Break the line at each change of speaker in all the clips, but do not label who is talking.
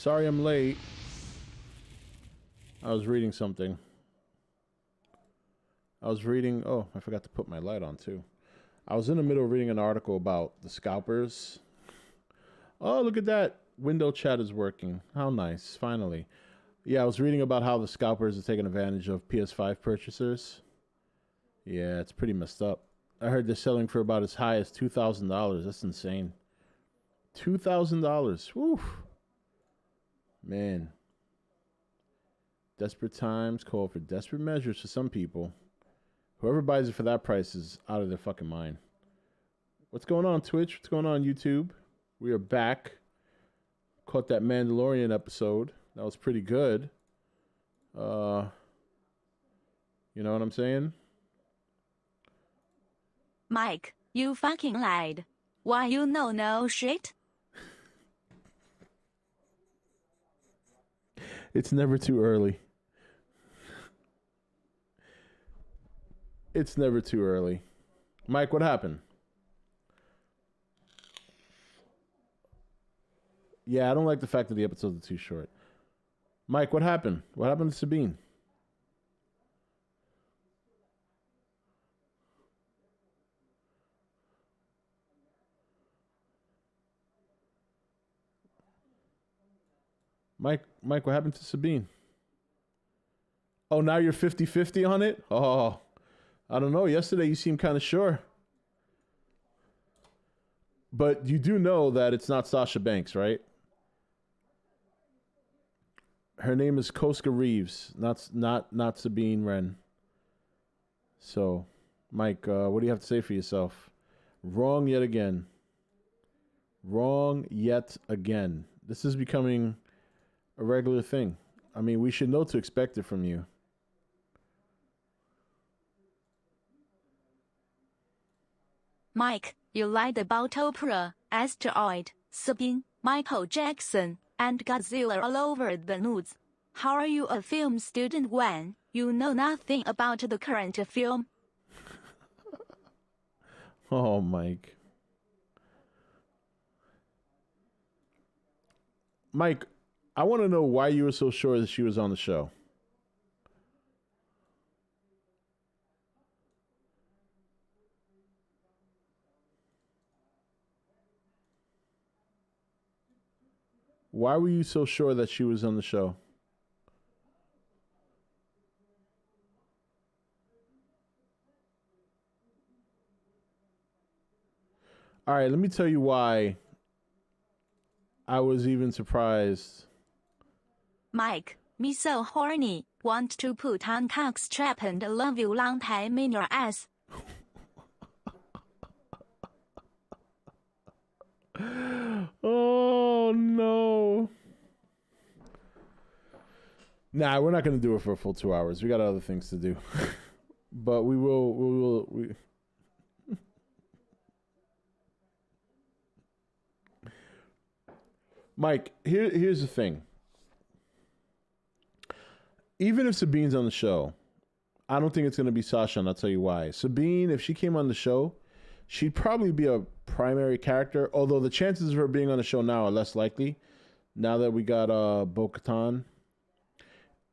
Sorry I'm late. I was reading something. Oh, I forgot to put my light on too. I was in the middle of reading an article about the scalpers. Oh, look at that. Window chat is working. How nice. Finally. Yeah, I was reading about how the scalpers are taking advantage of PS5 purchasers. Yeah, it's pretty messed up. I heard they're selling for about as high as $2,000. That's insane. $2,000. Woo. Man. Desperate times call for desperate measures for some people. Whoever buys it for that price is out of their fucking mind. What's going on, Twitch? What's going on, YouTube? We are back. Caught that Mandalorian episode. That was pretty good. You know what I'm saying?
Mike, you fucking lied. Why you know no shit?
It's never too early. It's never too early. Mike, what happened? Yeah, I don't like the fact that the episodes are too short. Mike, what happened? What happened to Sabine? Mike, what happened to Sabine? Oh, now you're 50-50 on it? Oh, I don't know. Yesterday you seemed kind of sure. But you do know that it's not Sasha Banks, right? Her name is Koska Reeves, not Sabine Wren. So, Mike, what do you have to say for yourself? Wrong yet again. Wrong yet again. This is becoming a regular thing. I mean, we should know to expect it from you.
Mike, you lied about Oprah, Asteroid, Sabine, Michael Jackson, and Godzilla all over the news. How are you a film student when you know nothing about the current film?
Oh, Mike. Mike, I want to know why you were so sure that she was on the show. Why were you so sure that she was on the show? All right, let me tell you why I was even surprised.
Mike, me so horny, want to put on cock strap and love you long time in your ass.
Oh no. Nah, we're not going to do it for a full 2 hours. We got other things to do. But we will. Mike, here's the thing. Even if Sabine's on the show, I don't think it's going to be Sasha, and I'll tell you why. Sabine, if she came on the show, she'd probably be a primary character, although the chances of her being on the show now are less likely, now that we got Bo-Katan.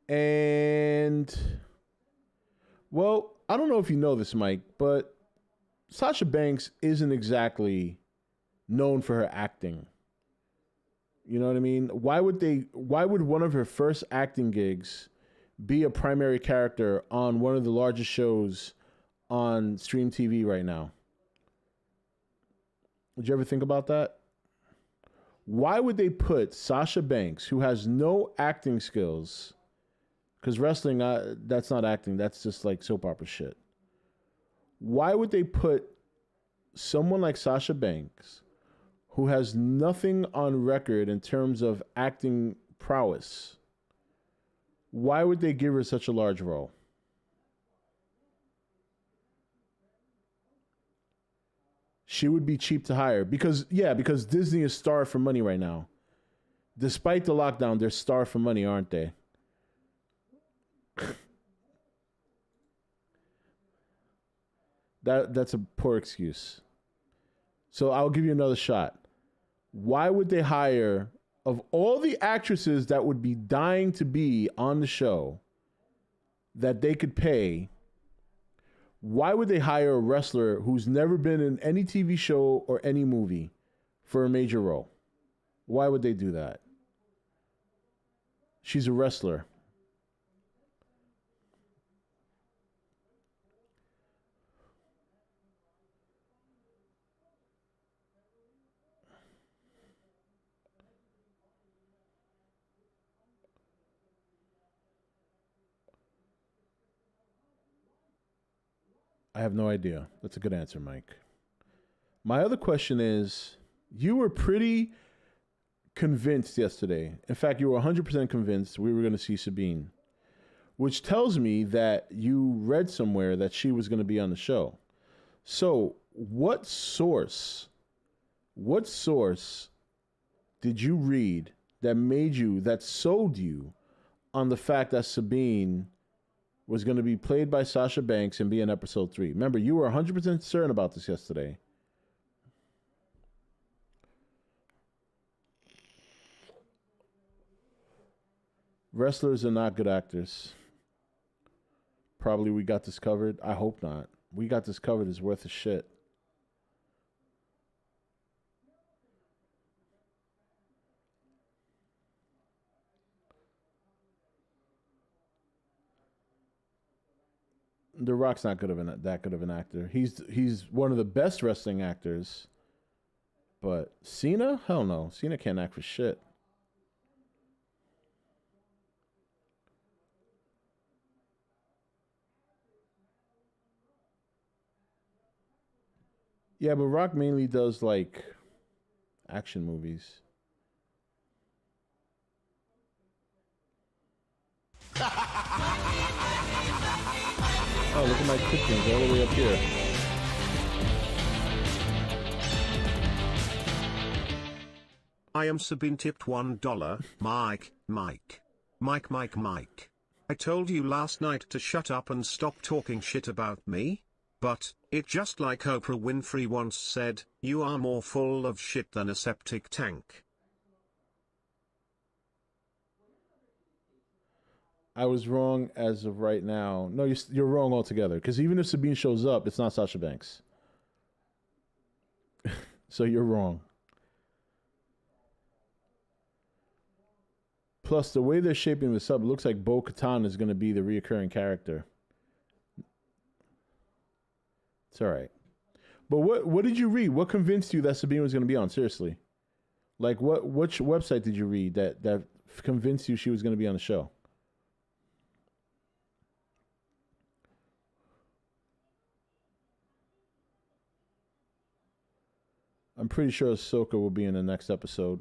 And, well, I don't know if you know this, Mike, but Sasha Banks isn't exactly known for her acting. You know what I mean? Why would one of her first acting gigs be a primary character on one of the largest shows on stream TV right now? Did you ever think about that? Why would they put Sasha Banks, who has no acting skills, because wrestling, that's not acting, that's just like soap opera shit. Why would they put someone like Sasha Banks, who has nothing on record in terms of acting prowess, why would they give her such a large role? She would be cheap to hire because Disney is starved for money right now. Despite the lockdown, they're starved for money, aren't they? That's a poor excuse. So I'll give you another shot. Why would they hire of all the actresses that would be dying to be on the show that they could pay, why would they hire a wrestler who's never been in any TV show or any movie for a major role? Why would they do that? She's a wrestler. I have no idea. That's a good answer, Mike. My other question is, you were pretty convinced yesterday. In fact, you were 100% convinced we were going to see Sabine, which tells me that you read somewhere that she was going to be on the show. So, what source did you read that sold you on the fact that Sabine was going to be played by Sasha Banks and be in episode 3? Remember, you were 100% certain about this yesterday. Wrestlers are not good actors. Probably we got this covered. I hope not. We got this covered is worth a shit. The Rock's not that good of an actor. He's one of the best wrestling actors. But Cena? Hell no. Cena can't act for shit. Yeah, but Rock mainly does like action movies. Oh, look at my cookies all the way up here.
I am Sabine tipped $1. Mike. I told you last night to shut up and stop talking shit about me. But, it just like Oprah Winfrey once said, you are more full of shit than a septic tank.
I was wrong as of right now. No, you're wrong altogether. Because even if Sabine shows up, it's not Sasha Banks. So you're wrong. Plus, the way they're shaping this up, it looks like Bo-Katan is going to be the reoccurring character. It's all right. But what did you read? What convinced you that Sabine was going to be on? Seriously. Like, which website did you read that convinced you she was going to be on the show? I'm pretty sure Ahsoka will be in the next episode.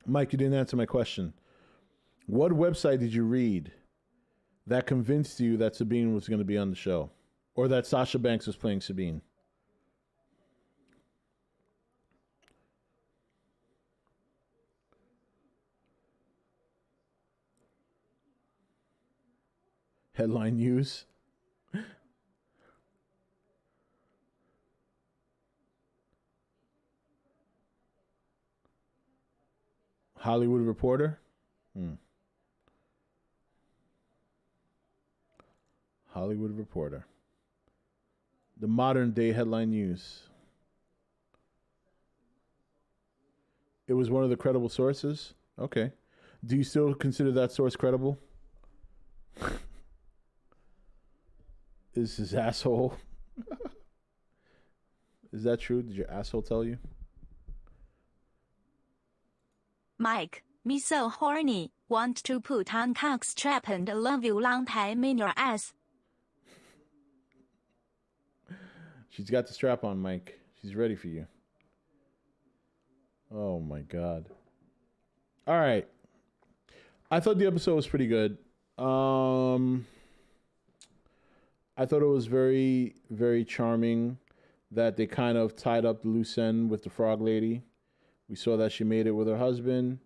Mike, you didn't answer my question. What website did you read that convinced you that Sabine was going to be on the show? Or that Sasha Banks was playing Sabine? Headline News. Hollywood Reporter. Hollywood Reporter. The modern day Headline News. It was one of the credible sources? Okay. Do you still consider that source credible? Is his asshole? Is that true? Did your asshole tell you?
Mike, me so horny, want to put on cock strap and love you long time in your ass.
She's got the strap on, Mike. She's ready for you. Oh my God. All right. I thought the episode was pretty good. I thought it was very, very charming that they kind of tied up the loose end with the frog lady. We saw that she made it with her husband.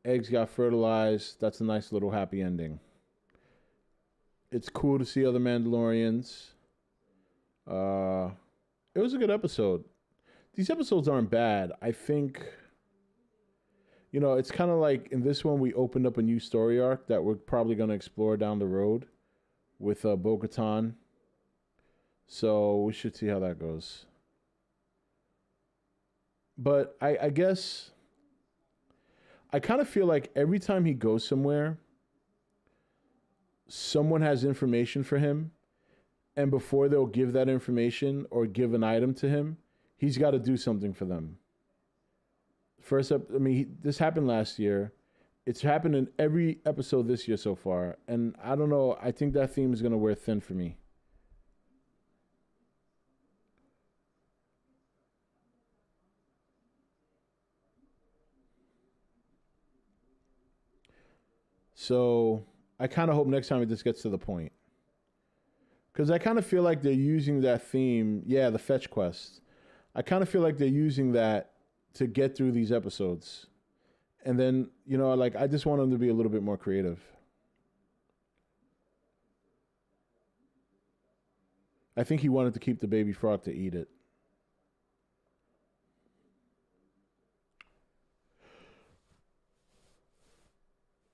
Eggs got fertilized. That's a nice little happy ending. It's cool to see other Mandalorians. It was a good episode. These episodes aren't bad. I think, it's kind of like in this one, we opened up a new story arc that we're probably going to explore down the road with Bo-Katan. So we should see how that goes. But I guess I kind of feel like every time he goes somewhere, someone has information for him. And before they'll give that information or give an item to him, he's got to do something for them. This happened last year. It's happened in every episode this year so far. And I don't know. I think that theme is going to wear thin for me. So I kind of hope next time it just gets to the point. Because I kind of feel like they're using that theme. Yeah, the fetch quest. I kind of feel like they're using that to get through these episodes. And then, I just want them to be a little bit more creative. I think he wanted to keep the baby frog to eat it.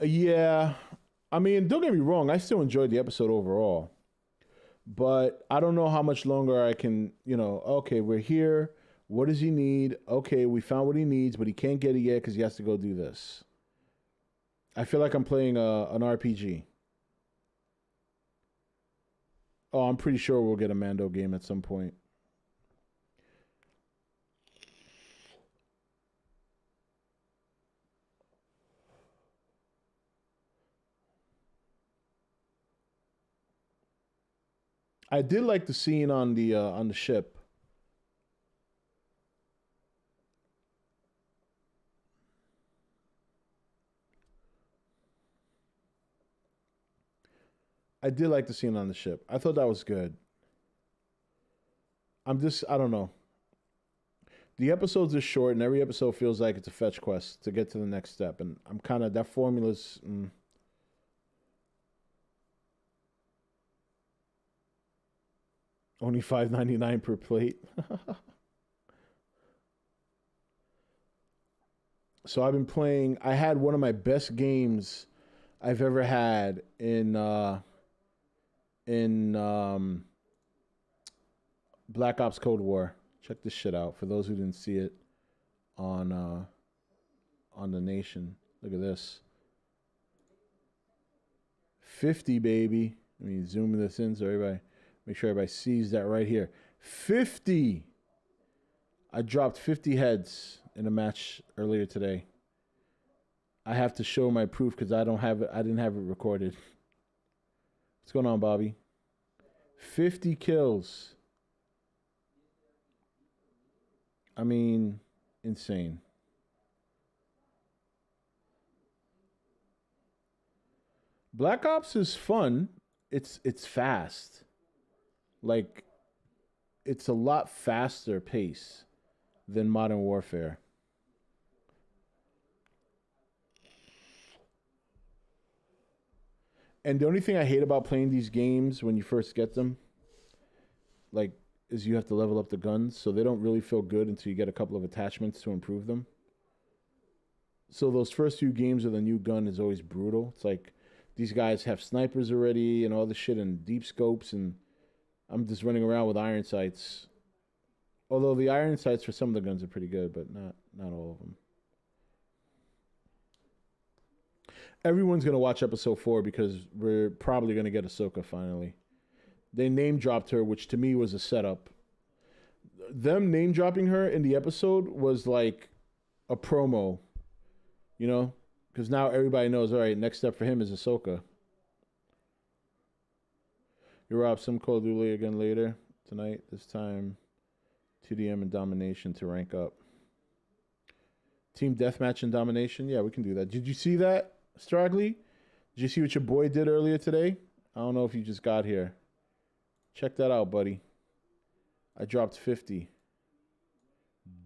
Yeah. Don't get me wrong. I still enjoyed the episode overall. But I don't know how much longer I can, okay, we're here. What does he need? Okay, we found what he needs, but he can't get it yet because he has to go do this. I feel like I'm playing an RPG. Oh, I'm pretty sure we'll get a Mando game at some point. I did like the scene on the ship. I did like the scene on the ship. I thought that was good. I don't know. The episodes are short, and every episode feels like it's a fetch quest to get to the next step. And I'm kind of, that formula's... Only $5.99 per plate. So I've been playing. I had one of my best games I've ever had in Black Ops Cold War. Check this shit out for those who didn't see it on the Nation. Look at this. 50, baby. Let me zoom this in so everybody, make sure everybody sees that right here. 50. I dropped 50 heads in a match earlier today. I have to show my proof because I didn't have it recorded. What's going on, Bobby? 50 kills. Insane. Black Ops is fun. It's fast. Like, it's a lot faster pace than Modern Warfare. And the only thing I hate about playing these games when you first get them, is you have to level up the guns, so they don't really feel good until you get a couple of attachments to improve them. So those first few games with a new gun is always brutal. It's like these guys have snipers already and all this shit and deep scopes, and I'm just running around with iron sights. Although the iron sights for some of the guns are pretty good, but not all of them. Everyone's going to watch episode 4 because we're probably going to get Ahsoka finally. They name dropped her, which to me was a setup. Them name dropping her in the episode was like a promo, because now everybody knows, all right, next step for him is Ahsoka. You rob some Call of Duty again later tonight, this time TDM and Domination to rank up. Team Deathmatch and Domination? Yeah, we can do that. Did you see that, Straggly? Did you see what your boy did earlier today? I don't know if you just got here. Check that out, buddy. I dropped 50.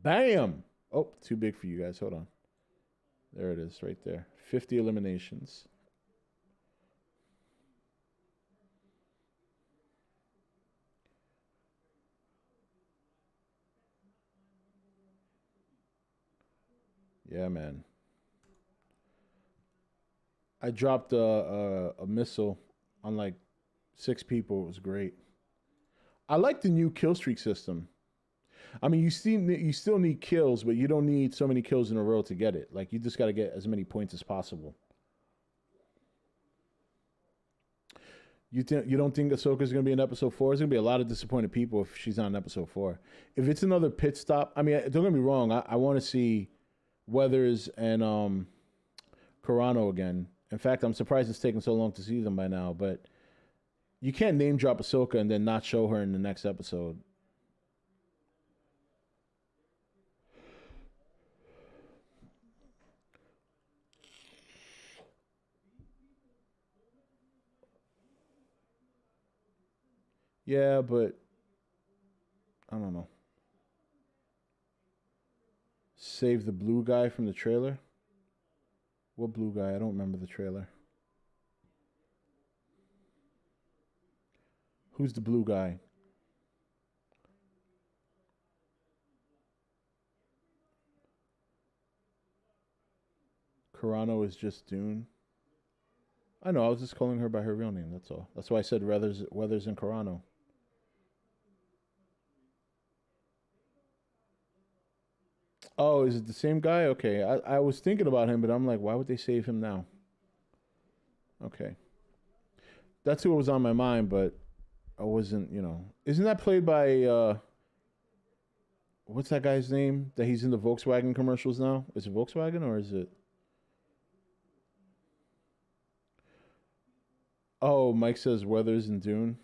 Bam! Oh, too big for you guys. Hold on. There it is, right there. 50 eliminations. Yeah, man. I dropped a missile on like 6 people. It was great. I like the new kill streak system. I mean, you still need kills, but you don't need so many kills in a row to get it. Like you just got to get as many points as possible. You don't think Ahsoka's gonna be in episode 4? There's gonna be a lot of disappointed people if she's not in episode 4. If it's another pit stop, I mean, don't get me wrong. I want to see Weathers and Carano again. In fact, I'm surprised it's taken so long to see them by now. But you can't name drop Ahsoka and then not show her in the next episode. Yeah, but I don't know. Save the blue guy from the trailer. What blue guy? I don't remember the trailer. Who's the blue guy? Carano is just Dune. I know. I was just calling her by her real name. That's all. That's why I said Weathers and Carano. Oh, is it the same guy? Okay. I was thinking about him, but I'm like, why would they save him now? Okay. That's who was on my mind, but I wasn't, Isn't that played by what's that guy's name? That he's in the Volkswagen commercials now? Is it Volkswagen or is it Oh, Mike says Weathers and Dune.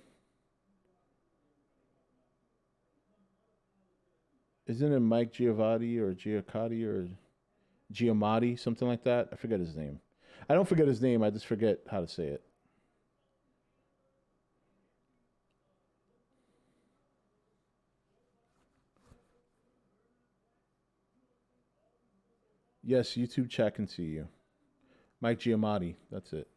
Isn't it Mike Giavotti or Giacotti or Giamatti, something like that? I forget his name. I don't forget his name, I just forget how to say it. Yes, YouTube chat can see you. Mike Giamatti, that's it.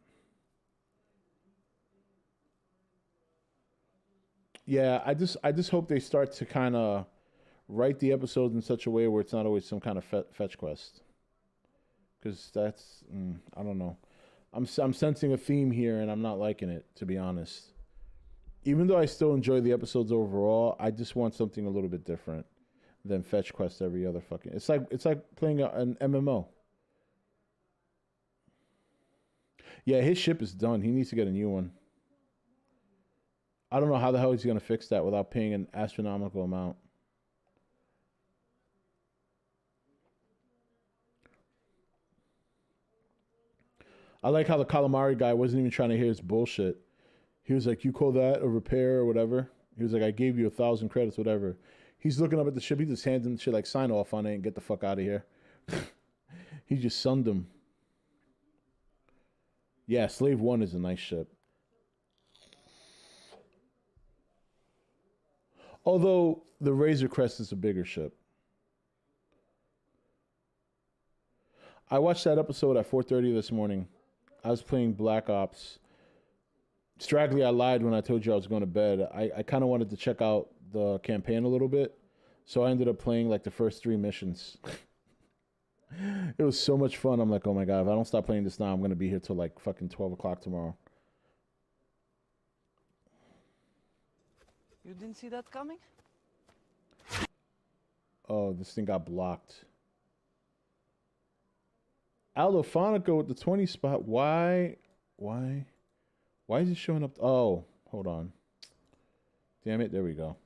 Yeah, I just hope they start to kind of write the episodes in such a way where it's not always some kind of fetch quest. Because I don't know. I'm sensing a theme here, and I'm not liking it, to be honest. Even though I still enjoy the episodes overall, I just want something a little bit different than fetch quest every other fucking. It's like playing an MMO. Yeah, his ship is done. He needs to get a new one. I don't know how the hell he's gonna fix that without paying an astronomical amount. I like how the calamari guy wasn't even trying to hear his bullshit. He was like, "You call that a repair or whatever?" He was like, "I gave you 1,000 credits, whatever." He's looking up at the ship. He just hands him the shit like, "Sign off on it and get the fuck out of here." He just sunned him. Yeah, Slave One is a nice ship. Although the Razor Crest is a bigger ship. I watched that episode at 4:30 this morning. I was playing Black Ops. Straggly, I lied when I told you I was going to bed. I kind of wanted to check out the campaign a little bit, so I ended up playing like the first 3 missions. It was so much fun. I'm like, oh my god, if I don't stop playing this now, I'm going to be here till like fucking 12 o'clock tomorrow.
You didn't see that coming?
Oh, this thing got blocked. Aldo Fonico with the 20 spot. Why? Why is it showing up? Oh, hold on. Damn it. There we go.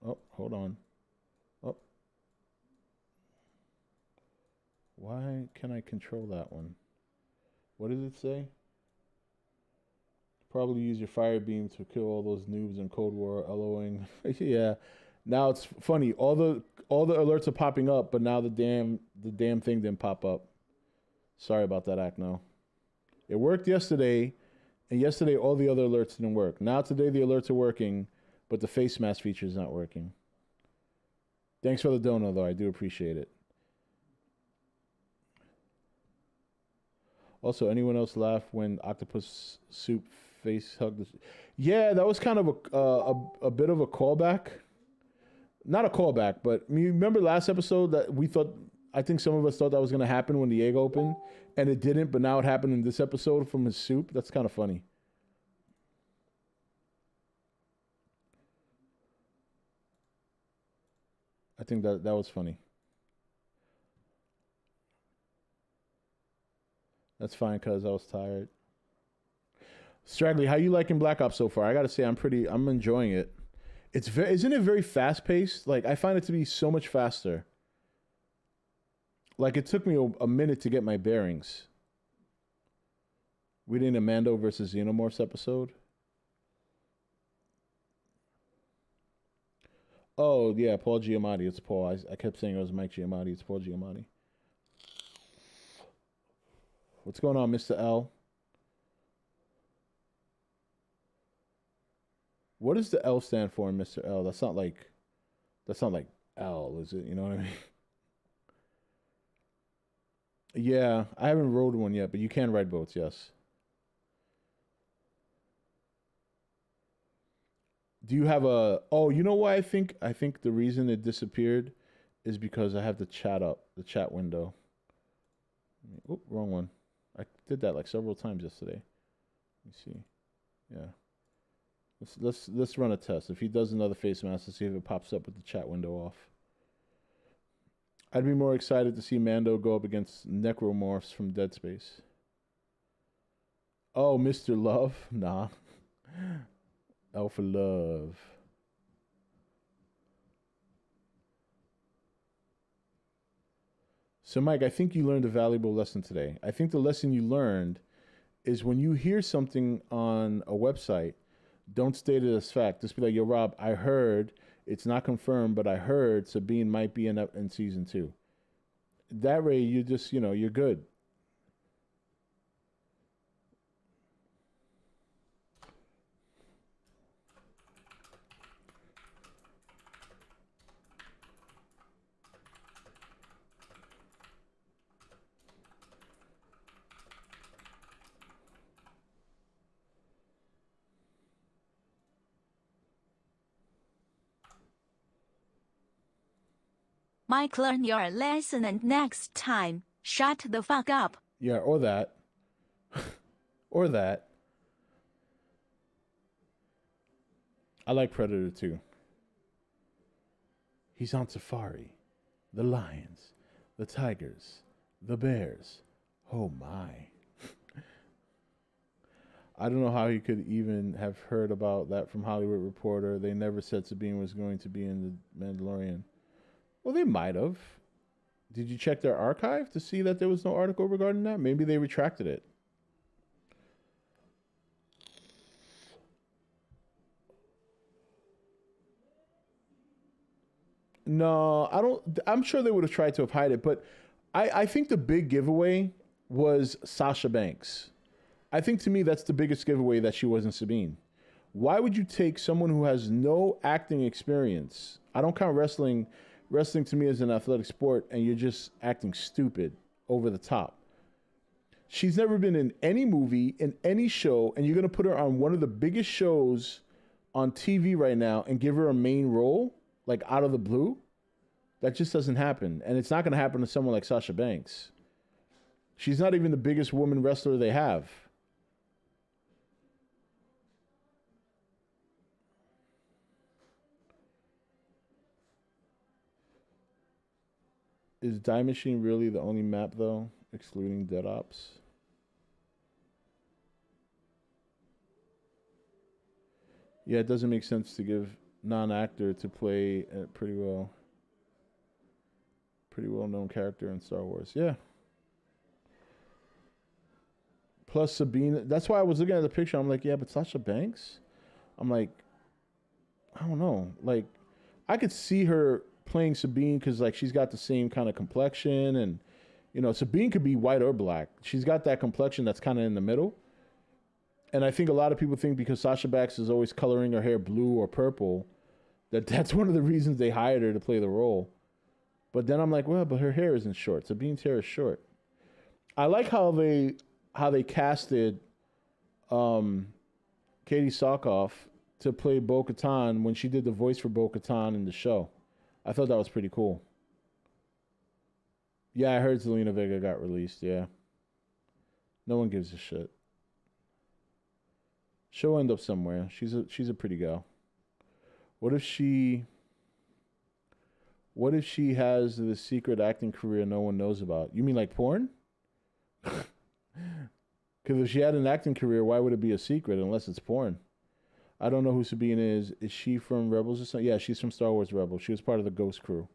Oh, hold on. Oh. Why can I control that one? What did it say? Probably use your fire beam to kill all those noobs in Cold War, LOing. Yeah. Now it's funny. All the alerts are popping up, but now the damn thing didn't pop up. Sorry about that, Acno. It worked yesterday, and yesterday all the other alerts didn't work. Now today the alerts are working, but the face mask feature is not working. Thanks for the dono, though. I do appreciate it. Also, anyone else laugh when octopus soup face hugged? Yeah, that was kind of a bit of a callback. Not a callback, but you remember last episode that we thought, I think some of us thought that was going to happen when the egg opened, and it didn't, but now it happened in this episode from his soup. That's kind of funny. I think that was funny. That's fine, cuz I was tired. Straggly, how you liking Black Ops so far? I gotta say, I'm enjoying it. Isn't it very fast paced? Like, I find it to be so much faster. Like, it took me a minute to get my bearings. We did a Mando versus Xenomorphs episode. Oh, yeah, Paul Giamatti. It's Paul. I kept saying it was Mike Giamatti. It's Paul Giamatti. What's going on, Mr. L? What does the L stand for, Mr. L? That's not like L, is it? You know what I mean? Yeah, I haven't rode one yet, but you can ride boats, yes. Do you have a... Oh, you know why I think the reason it disappeared is because I have the chat window. Oop, wrong one. I did that like several times yesterday. Let me see. Yeah. Let's run a test. If he does another face mask, let's see if it pops up with the chat window off. I'd be more excited to see Mando go up against necromorphs from Dead Space. Oh, Mr. Love? Nah. Alpha Love. So, Mike, I think you learned a valuable lesson today. I think the lesson you learned is when you hear something on a website, don't state it as fact. Just be like, yo, Rob, I heard, it's not confirmed, but I heard Sabine might be in season 2. That way, you just, you're good.
Mike, learn your lesson and next time, shut the fuck up.
Yeah, or that. Or that. I like Predator too. He's on safari. The lions, the tigers, the bears. Oh my. I don't know how he could even have heard about that from Hollywood Reporter. They never said Sabine was going to be in The Mandalorian. Well, they might have. Did you check their archive to see that there was no article regarding that? Maybe they retracted it. No, I don't. I'm sure they would have tried to hide it, but I think the big giveaway was Sasha Banks. I think to me that's the biggest giveaway that she wasn't Sabine. Why would you take someone who has no acting experience? I don't count wrestling. Wrestling to me is an athletic sport, and you're just acting stupid, over the top. She's never been in any movie, in any show, and you're going to put her on one of the biggest shows on TV right now and give her a main role, like out of the blue? That just doesn't happen. And it's not going to happen to someone like Sasha Banks. She's not even the biggest woman wrestler they have. Is Die Machine really the only map, though, excluding Dead Ops? Yeah, it doesn't make sense to give non-actor to play a pretty well-known character in Star Wars. Yeah. Plus Sabine. That's why I was looking at the picture. I'm like, yeah, but Sasha Banks? I'm like, I don't know. Like, I could see her playing Sabine because like she's got the same kind of complexion, and Sabine could be white or black. She's got that complexion that's kind of in the middle. And I think a lot of people think because Sasha Banks is always coloring her hair blue or purple, that's one of the reasons they hired her to play the role. But then I'm like, well, but her hair isn't short. Sabine's hair is short. I like how they how they casted Katie Sackhoff to play Bo-Katan when she did the voice for Bo-Katan in the show. I thought that was pretty cool. Yeah, I heard Zelina Vega got released. Yeah, no one gives a shit. She'll end up somewhere. She's a pretty gal. What if she has the secret acting career no one knows about? You mean like porn? Because if she had an acting career, why would it be a secret unless it's porn? I don't know who Sabine is. Is she from Rebels or something? Yeah, she's from Star Wars Rebels. She was part of the Ghost crew.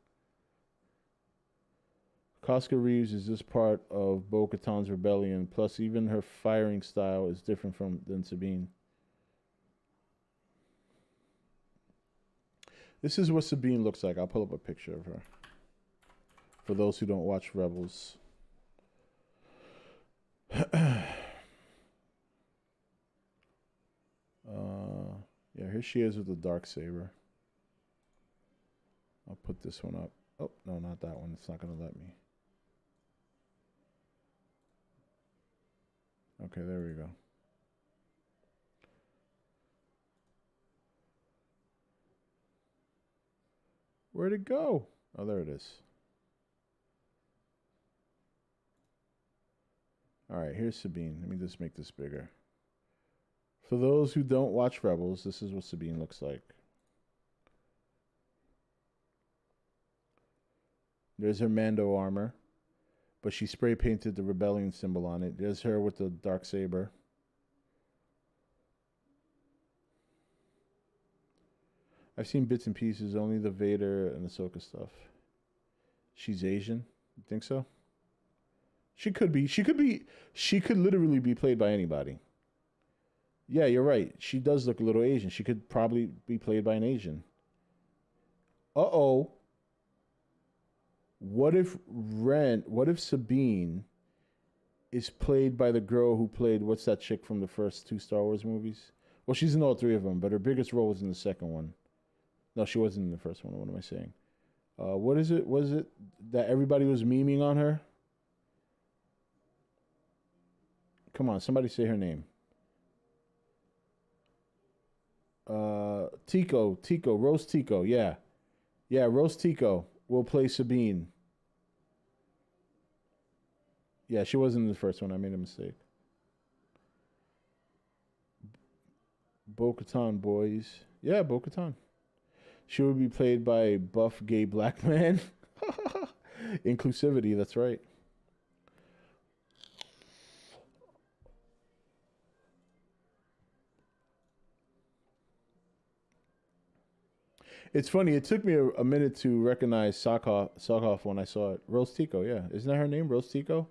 Casca Reeves is just part of Bo-Katan's rebellion. Plus, even her firing style is different than Sabine. This is what Sabine looks like. I'll pull up a picture of her. For those who don't watch Rebels. Yeah, here she is with the Darksaber. I'll put this one up. Oh, no, not that one. It's not going to let me. Okay, there we go. Where'd it go? Oh, there it is. All right, here's Sabine. Let me just make this bigger. For those who don't watch Rebels, this is what Sabine looks like. There's her Mando armor, but she spray painted the rebellion symbol on it. There's her with the Darksaber. I've seen bits and pieces, only the Vader and Ahsoka stuff. She's Asian? You think so? She could be. She could literally be played by anybody. Yeah, you're right. She does look a little Asian. She could probably be played by an Asian. Uh-oh. What if Sabine is played by the girl who played, what's that chick from the first 2 Star Wars movies? Well, she's in all 3 of them, but her biggest role was in the second one. No, she wasn't in the first one. What am I saying? What is it? Was it that everybody was memeing on her? Come on, somebody say her name. Tico, Rose Tico, yeah. Yeah, Rose Tico will play Sabine. Yeah, she wasn't in the first one. I made a mistake. Bo-Katan, boys. Yeah, Bo-Katan. She would be played by a buff gay black man. Inclusivity, that's right. It's funny. It took me a minute to recognize Sackhoff when I saw it. Rose Tico, yeah. Isn't that her name, Rose Tico?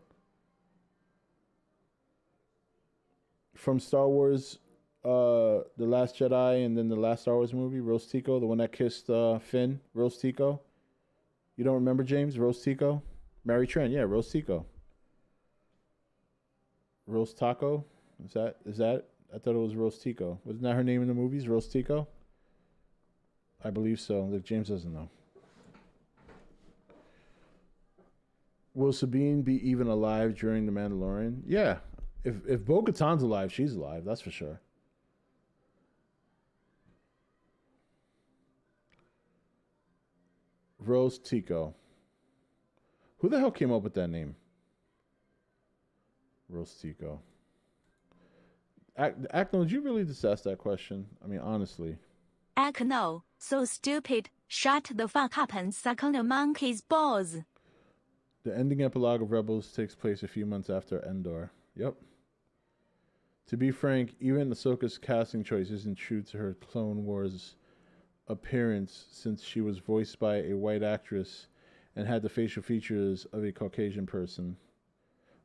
From Star Wars, The Last Jedi, and then the last Star Wars movie, Rose Tico, the one that kissed Finn, Rose Tico. You don't remember, James? Rose Tico? Mary Tran, yeah, Rose Tico. Rose Taco? Is that? I thought it was Rose Tico. Wasn't that her name in the movies, Rose Tico? I believe so. Look, James doesn't know. Will Sabine be even alive during The Mandalorian? Yeah. If Bo-Katan's alive, she's alive. That's for sure. Rose Tico. Who the hell came up with that name? Rose Tico. Acknell, did you really just ask that question? I mean, honestly.
No, so stupid. Shut the fuck up and suck on the monkey's balls.
The ending epilogue of Rebels takes place a few months after Endor. Yep. To be frank, even Ahsoka's casting choice isn't true to her Clone Wars appearance, since she was voiced by a white actress and had the facial features of a Caucasian person.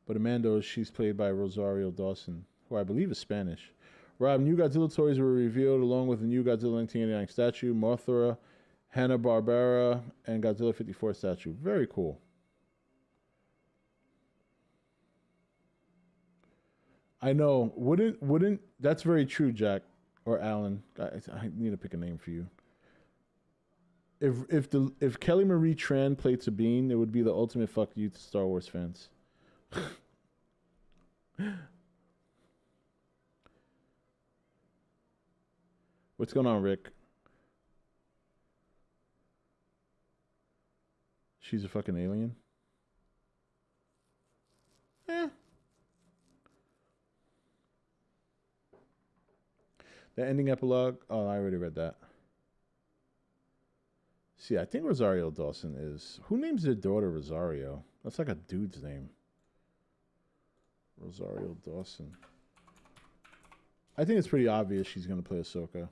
But in Mando, she's played by Rosario Dawson, who I believe is Spanish. Rob, new Godzilla toys were revealed along with the new Godzilla 1989 statue, Mothra, Hanna-Barbera, and Godzilla 54 statue. Very cool. I know. Wouldn't that's very true, Jack or Alan. I need to pick a name for you. If Kelly Marie Tran played Sabine, it would be the ultimate fuck you to Star Wars fans. What's going on, Rick? She's a fucking alien? Eh. The ending epilogue? Oh, I already read that. See, I think Rosario Dawson is... Who names their daughter Rosario? That's like a dude's name. Rosario Dawson. I think it's pretty obvious she's going to play Ahsoka.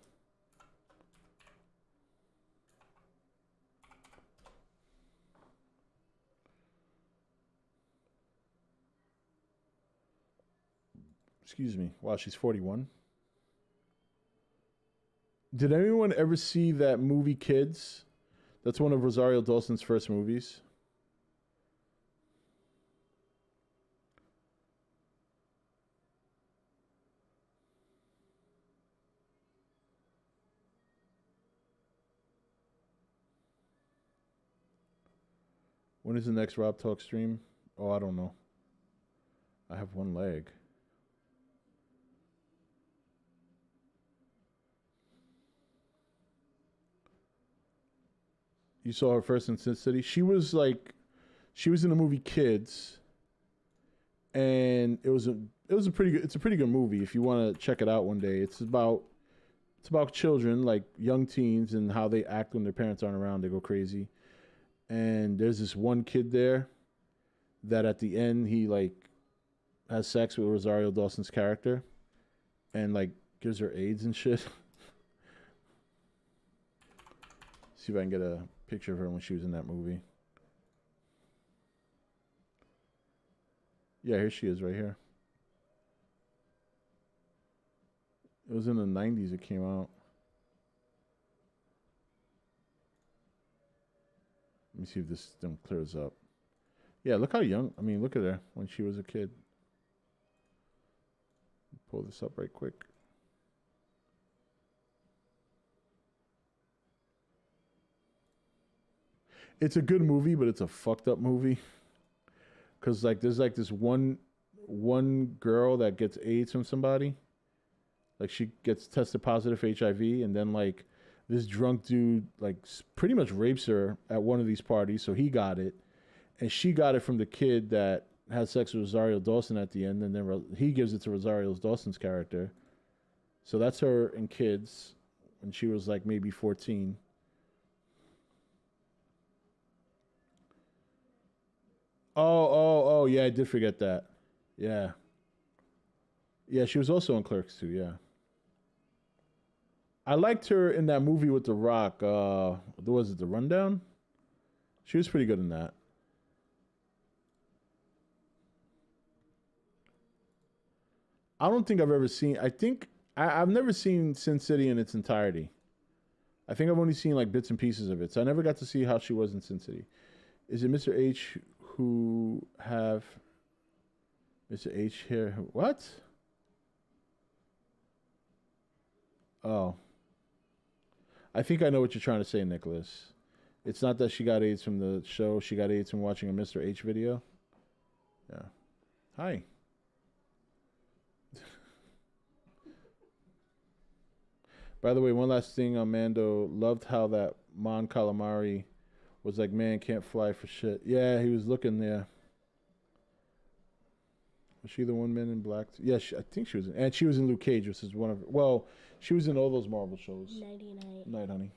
Excuse me. Wow, she's 41. Did anyone ever see that movie Kids? That's one of Rosario Dawson's first movies. When is the next Rob Talk stream? Oh, I don't know. I have one leg. You saw her first in Sin City. She was in the movie Kids, and it's a pretty good movie if you want to check it out one day. It's about children, like young teens, and how they act when their parents aren't around. They go crazy. And there's this one kid there that at the end he like has sex with Rosario Dawson's character, and like gives her AIDS and shit. See if I can get a picture of her when she was in that movie. Yeah, here she is right here. It was in the 90s it came out. Let me see if this thing clears up. Yeah, look how young. I mean, look at her when she was a kid. Pull this up right quick. It's a good movie, but it's a fucked up movie. Cause like there's like this one girl that gets AIDS from somebody. Like she gets tested positive for HIV, and then like this drunk dude like pretty much rapes her at one of these parties. So he got it, and she got it from the kid that had sex with Rosario Dawson at the end, and then he gives it to Rosario Dawson's character. So that's her in Kids, when she was like maybe 14. Oh, yeah, I did forget that. Yeah. Yeah, she was also in Clerks too, yeah. I liked her in that movie with The Rock. Was it The Rundown? She was pretty good in that. I don't think I've ever seen. I've never seen Sin City in its entirety. I think I've only seen like bits and pieces of it, so I never got to see how she was in Sin City. Is it Mr. H who have Mr. H here? What? Oh. I think I know what you're trying to say, Nicholas. It's not that she got AIDS from the show. She got AIDS from watching a Mr. H video. Yeah. Hi. By the way, one last thing on Mando. Loved how that Mon Calamari was like, man, can't fly for shit. Yeah, he was looking there. Was she the one Man in Black? Yeah, I think she was. And she was in Luke Cage, which is one of. Well, she was in all those Marvel shows.
Nighty night.
Night, honey.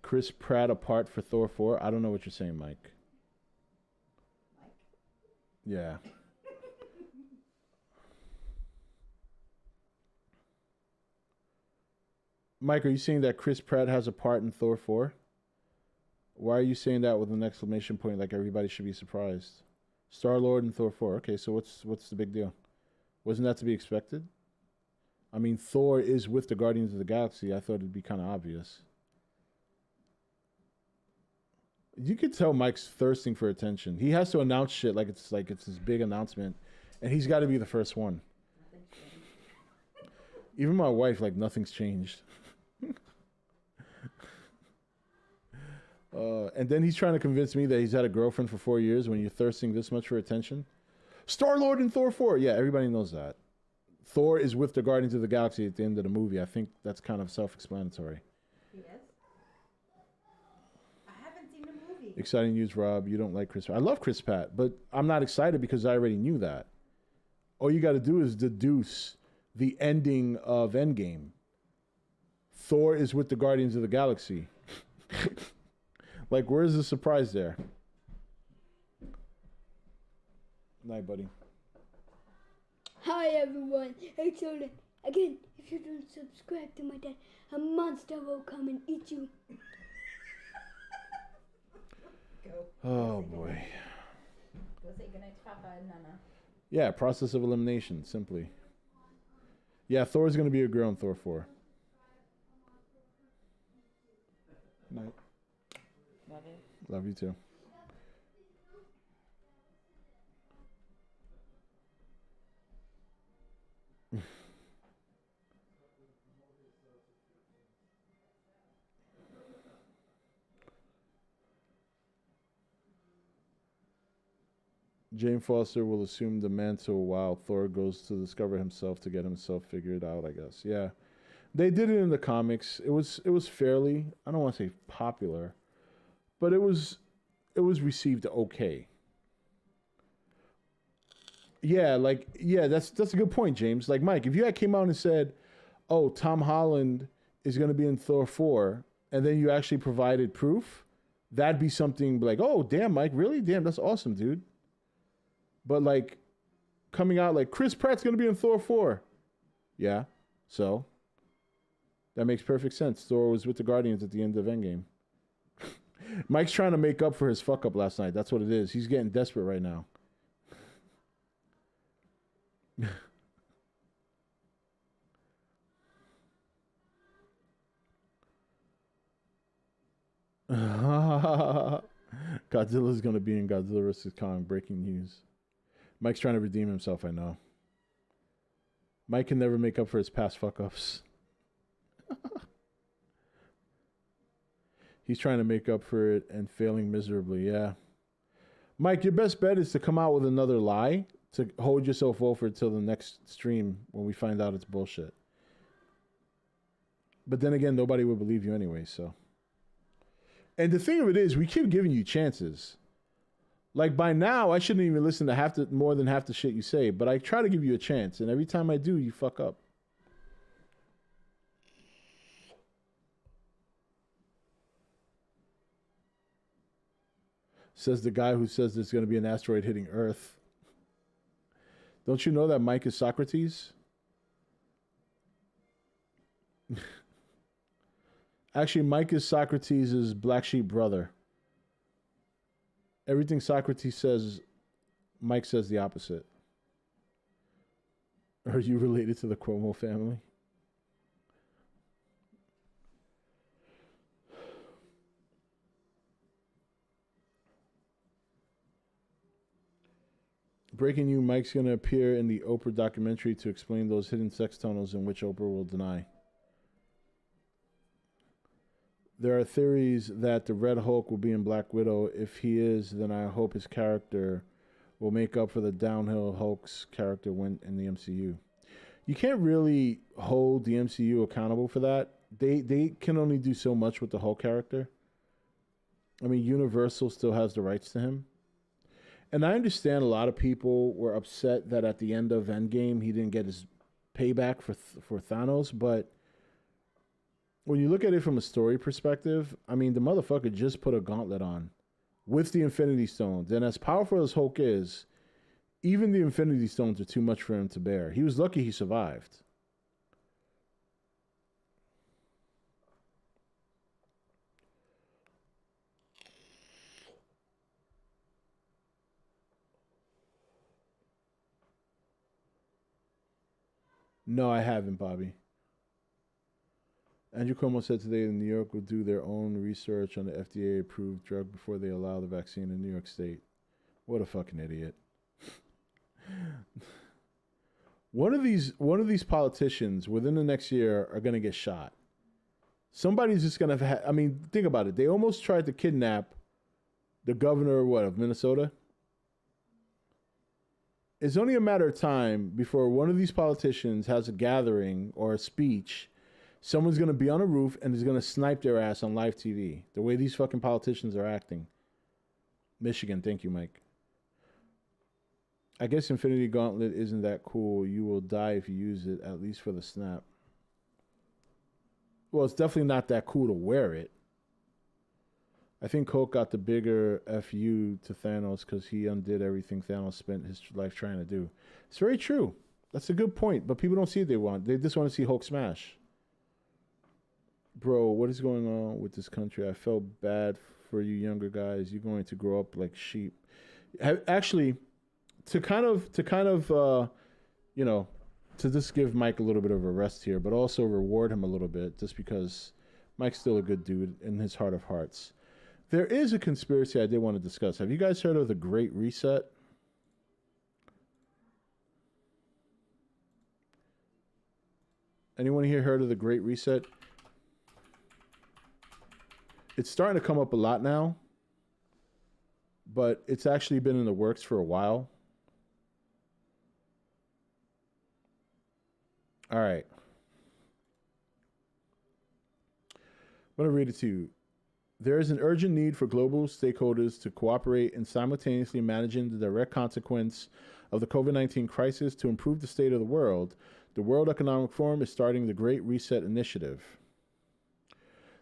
Chris Pratt apart for Thor 4. I don't know what you're saying, Mike. Mike? Yeah. Mike, are you saying that Chris Pratt has a part in Thor 4? Why are you saying that with an exclamation point like everybody should be surprised? Star-Lord and Thor 4. Okay, so what's the big deal? Wasn't that to be expected? I mean, Thor is with the Guardians of the Galaxy. I thought it'd be kind of obvious. You could tell Mike's thirsting for attention. He has to announce shit like it's this big announcement, and he's got to be the first one. Even my wife, like, nothing's changed. And then he's trying to convince me that he's had a girlfriend for 4 years when you're thirsting this much for attention. Star-Lord in Thor 4. Yeah, everybody knows that. Thor is with the Guardians of the Galaxy at the end of the movie. I think that's kind of self-explanatory.
Yes. I haven't seen the movie.
Exciting news, Rob. You don't like Chris Pratt. I love Chris Pratt, but I'm not excited because I already knew that. All you got to do is deduce the ending of Endgame. Thor is with the Guardians of the Galaxy. Like, where's the surprise there? Night, buddy.
Hi everyone, it's Olin. Again, if you don't subscribe to my dad, a monster will come and eat you.
Go.
Oh boy.
Go say goodnight to Papa and Nana.
Yeah, process of elimination, simply. Yeah, Thor's gonna be a girl in Thor 4. Night.
Love you.
Love you too. Jane Foster will assume the mantle while Thor goes to discover himself to get himself figured out, I guess. Yeah. They did it in the comics. It was fairly, I don't want to say popular, but it was received okay. Yeah, like that's a good point, James. Like Mike, if you had came out and said, "Oh, Tom Holland is going to be in Thor 4," and then you actually provided proof, that'd be something like, "Oh, damn, Mike, really? Damn, that's awesome, dude." But like coming out like Chris Pratt's going to be in Thor 4. Yeah. So that makes perfect sense. Thor was with the Guardians at the end of Endgame. Mike's trying to make up for his fuck up last night. That's what it is. He's getting desperate right now. Godzilla's going to be in Godzilla vs. Kong. Breaking news. Mike's trying to redeem himself, I know. Mike can never make up for his past fuck-ups. He's trying to make up for it and failing miserably, yeah. Mike, your best bet is to come out with another lie to hold yourself over till the next stream when we find out it's bullshit. But then again, nobody will believe you anyway, so. And the thing of it is, we keep giving you chances. Like by now, I shouldn't even listen to more than half the shit you say, but I try to give you a chance, and every time I do, you fuck up. Says the guy who says there's going to be an asteroid hitting Earth. Don't you know that Mike is Socrates? Actually, Mike is Socrates' black sheep brother. Everything Socrates says, Mike says the opposite. Are you related to the Cuomo family? Breaking news, Mike's going to appear in the Oprah documentary to explain those hidden sex tunnels in which Oprah will deny. There are theories that the Red Hulk will be in Black Widow. If he is, then I hope his character will make up for the downhill Hulk's character went in the MCU. You can't really hold the MCU accountable for that. They can only do so much with the Hulk character. I mean, Universal still has the rights to him. And I understand a lot of people were upset that at the end of Endgame, he didn't get his payback for Thanos, but when you look at it from a story perspective, I mean, the motherfucker just put a gauntlet on with the Infinity Stones. And as powerful as Hulk is, even the Infinity Stones are too much for him to bear. He was lucky he survived. No, I haven't, Bobby. Andrew Cuomo said today that New York will do their own research on the FDA-approved drug before they allow the vaccine in New York State. What a fucking idiot. One of these politicians within the next year are going to get shot. Somebody's just gonna I mean, think about it. They almost tried to kidnap the governor of Minnesota. It's only a matter of time before one of these politicians has a gathering or a speech. Someone's going to be on a roof and is going to snipe their ass on live TV. The way these fucking politicians are acting. Michigan, thank you, Mike. I guess Infinity Gauntlet isn't that cool. You will die if you use it, at least for the snap. Well, it's definitely not that cool to wear it. I think Coke got the bigger FU to Thanos because he undid everything Thanos spent his life trying to do. It's very true. That's a good point, but people don't see what they want. They just want to see Hulk smash. Bro, what is going on with this country? I felt bad for you younger guys. You're going to grow up like sheep. Actually, to just give Mike a little bit of a rest here, but also reward him a little bit just because Mike's still a good dude in his heart of hearts. There is a conspiracy I did want to discuss. Have you guys heard of the Great Reset? Anyone here heard of the Great Reset? It's starting to come up a lot now, but it's actually been in the works for a while. All right. I'm going to read it to you. There is an urgent need for global stakeholders to cooperate in simultaneously managing the direct consequence of the COVID-19 crisis to improve the state of the world. The World Economic Forum is starting the Great Reset Initiative.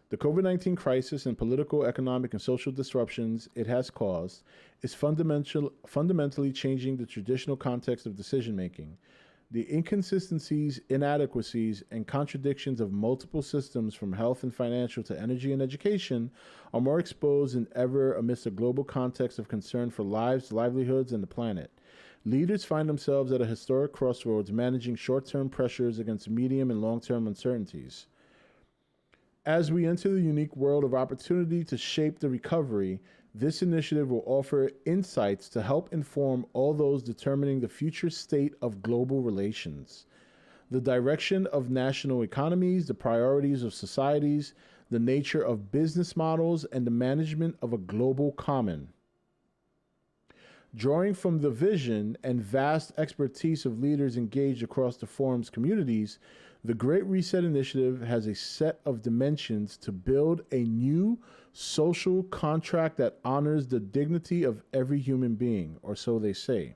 The COVID-19 crisis and political, economic, and social disruptions it has caused is fundamentally changing the traditional context of decision-making. The inconsistencies, inadequacies, and contradictions of multiple systems from health and financial to energy and education are more exposed than ever amidst a global context of concern for lives, livelihoods, and the planet. Leaders find themselves at a historic crossroads, managing short-term pressures against medium and long-term uncertainties. As we enter the unique world of opportunity to shape the recovery, this initiative will offer insights to help inform all those determining the future state of global relations, the direction of national economies, the priorities of societies, the nature of business models, and the management of a global common. Drawing from the vision and vast expertise of leaders engaged across the forum's communities, the Great Reset Initiative has a set of dimensions to build a new social contract that honors the dignity of every human being, or so they say.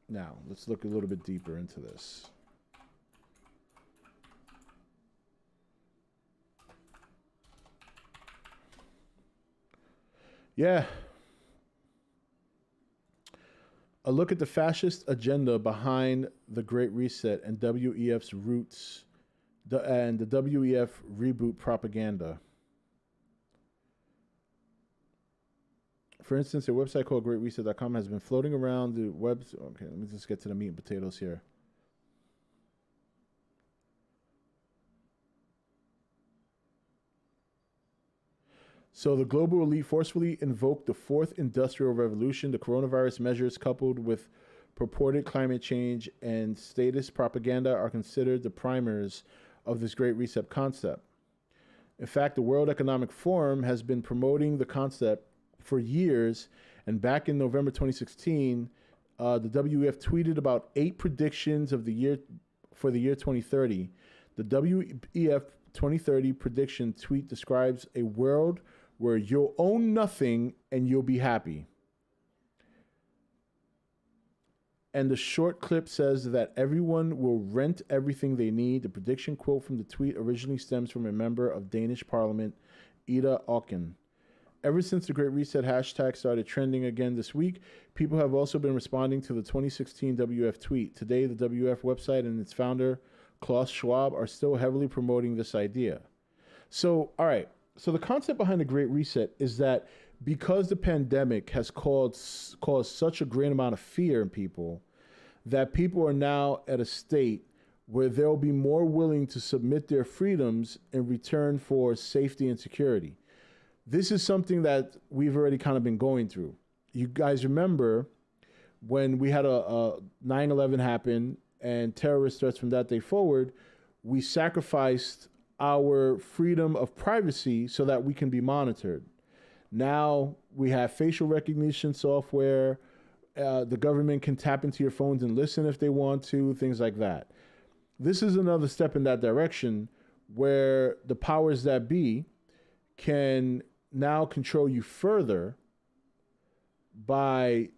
Now, let's look a little bit deeper into this. Yeah. A look at the fascist agenda behind the Great Reset and WEF's roots and the WEF reboot propaganda. For instance, a website called greatreset.com has been floating around the web. Okay, let me just get to the meat and potatoes here. So the global elite forcefully invoked the fourth industrial revolution. The coronavirus measures coupled with purported climate change and statist propaganda are considered the primers of this Great Reset concept. In fact, the World Economic Forum has been promoting the concept for years, and back in November 2016, the WEF tweeted about 8 predictions of the year for the year 2030. The WEF 2030 prediction tweet describes a world where you'll own nothing and you'll be happy. And the short clip says that everyone will rent everything they need. The prediction quote from the tweet originally stems from a member of Danish Parliament, E.T.N. Ever since the Great Reset hashtag started trending again this week, people have also been responding to the 2016 WF tweet. Today, the WF website and its founder, Klaus Schwab, are still heavily promoting this idea. So, all right. So the concept behind the Great Reset is that because the pandemic has caused such a great amount of fear in people, that people are now at a state where they'll be more willing to submit their freedoms in return for safety and security. This is something that we've already kind of been going through. You guys remember when we had a 9/11 happen and terrorist threats from that day forward, we sacrificed our freedom of privacy so that we can be monitored. Now we have facial recognition software. The government can tap into your phones and listen if they want to, things like that. This is another step in that direction where the powers that be can now control you further by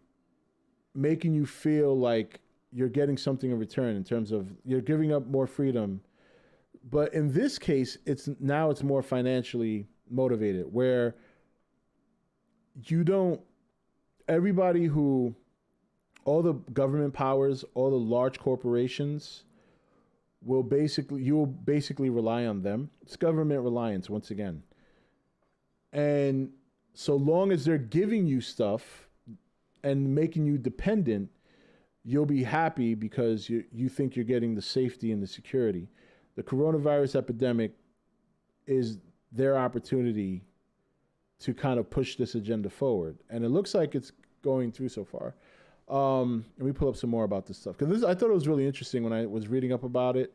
making you feel like you're getting something in return in terms of you're giving up more freedom. But in this case, it's more financially motivated, where all the government powers, all the large corporations you will basically rely on them. It's government reliance once again. And so long as they're giving you stuff and making you dependent, you'll be happy because you think you're getting the safety and the security. The coronavirus epidemic is their opportunity to kind of push this agenda forward. And it looks like it's going through so far. Let me pull up some more about this stuff, because I thought it was really interesting when I was reading up about it,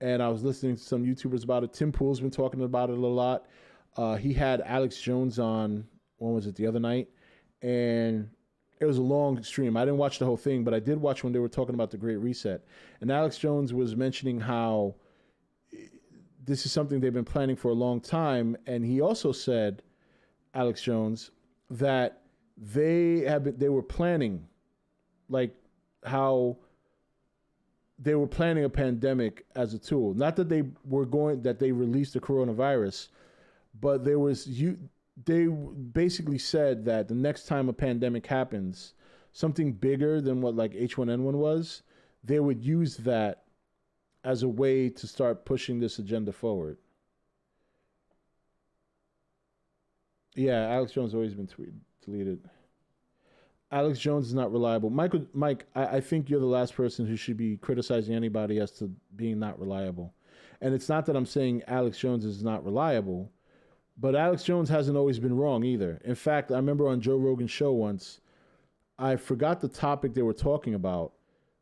and I was listening to some YouTubers about it. Tim Pool's been talking about it a lot. He had Alex Jones on, when was it, the other night, and it was a long stream. I didn't watch the whole thing, but I did watch when they were talking about the Great Reset. And Alex Jones was mentioning how this is something they've been planning for a long time, and he also said, Alex Jones, that they were planning, like how they were planning a pandemic as a tool. Not that they released the coronavirus, but they basically said that the next time a pandemic happens, something bigger than what like H1N1 was, they would use that as a way to start pushing this agenda forward. Yeah, Alex Jones has always been deleted. Alex Jones is not reliable. Mike, I think you're the last person who should be criticizing anybody as to being not reliable. And it's not that I'm saying Alex Jones is not reliable, but Alex Jones hasn't always been wrong either. In fact, I remember on Joe Rogan's show once, I forgot the topic they were talking about,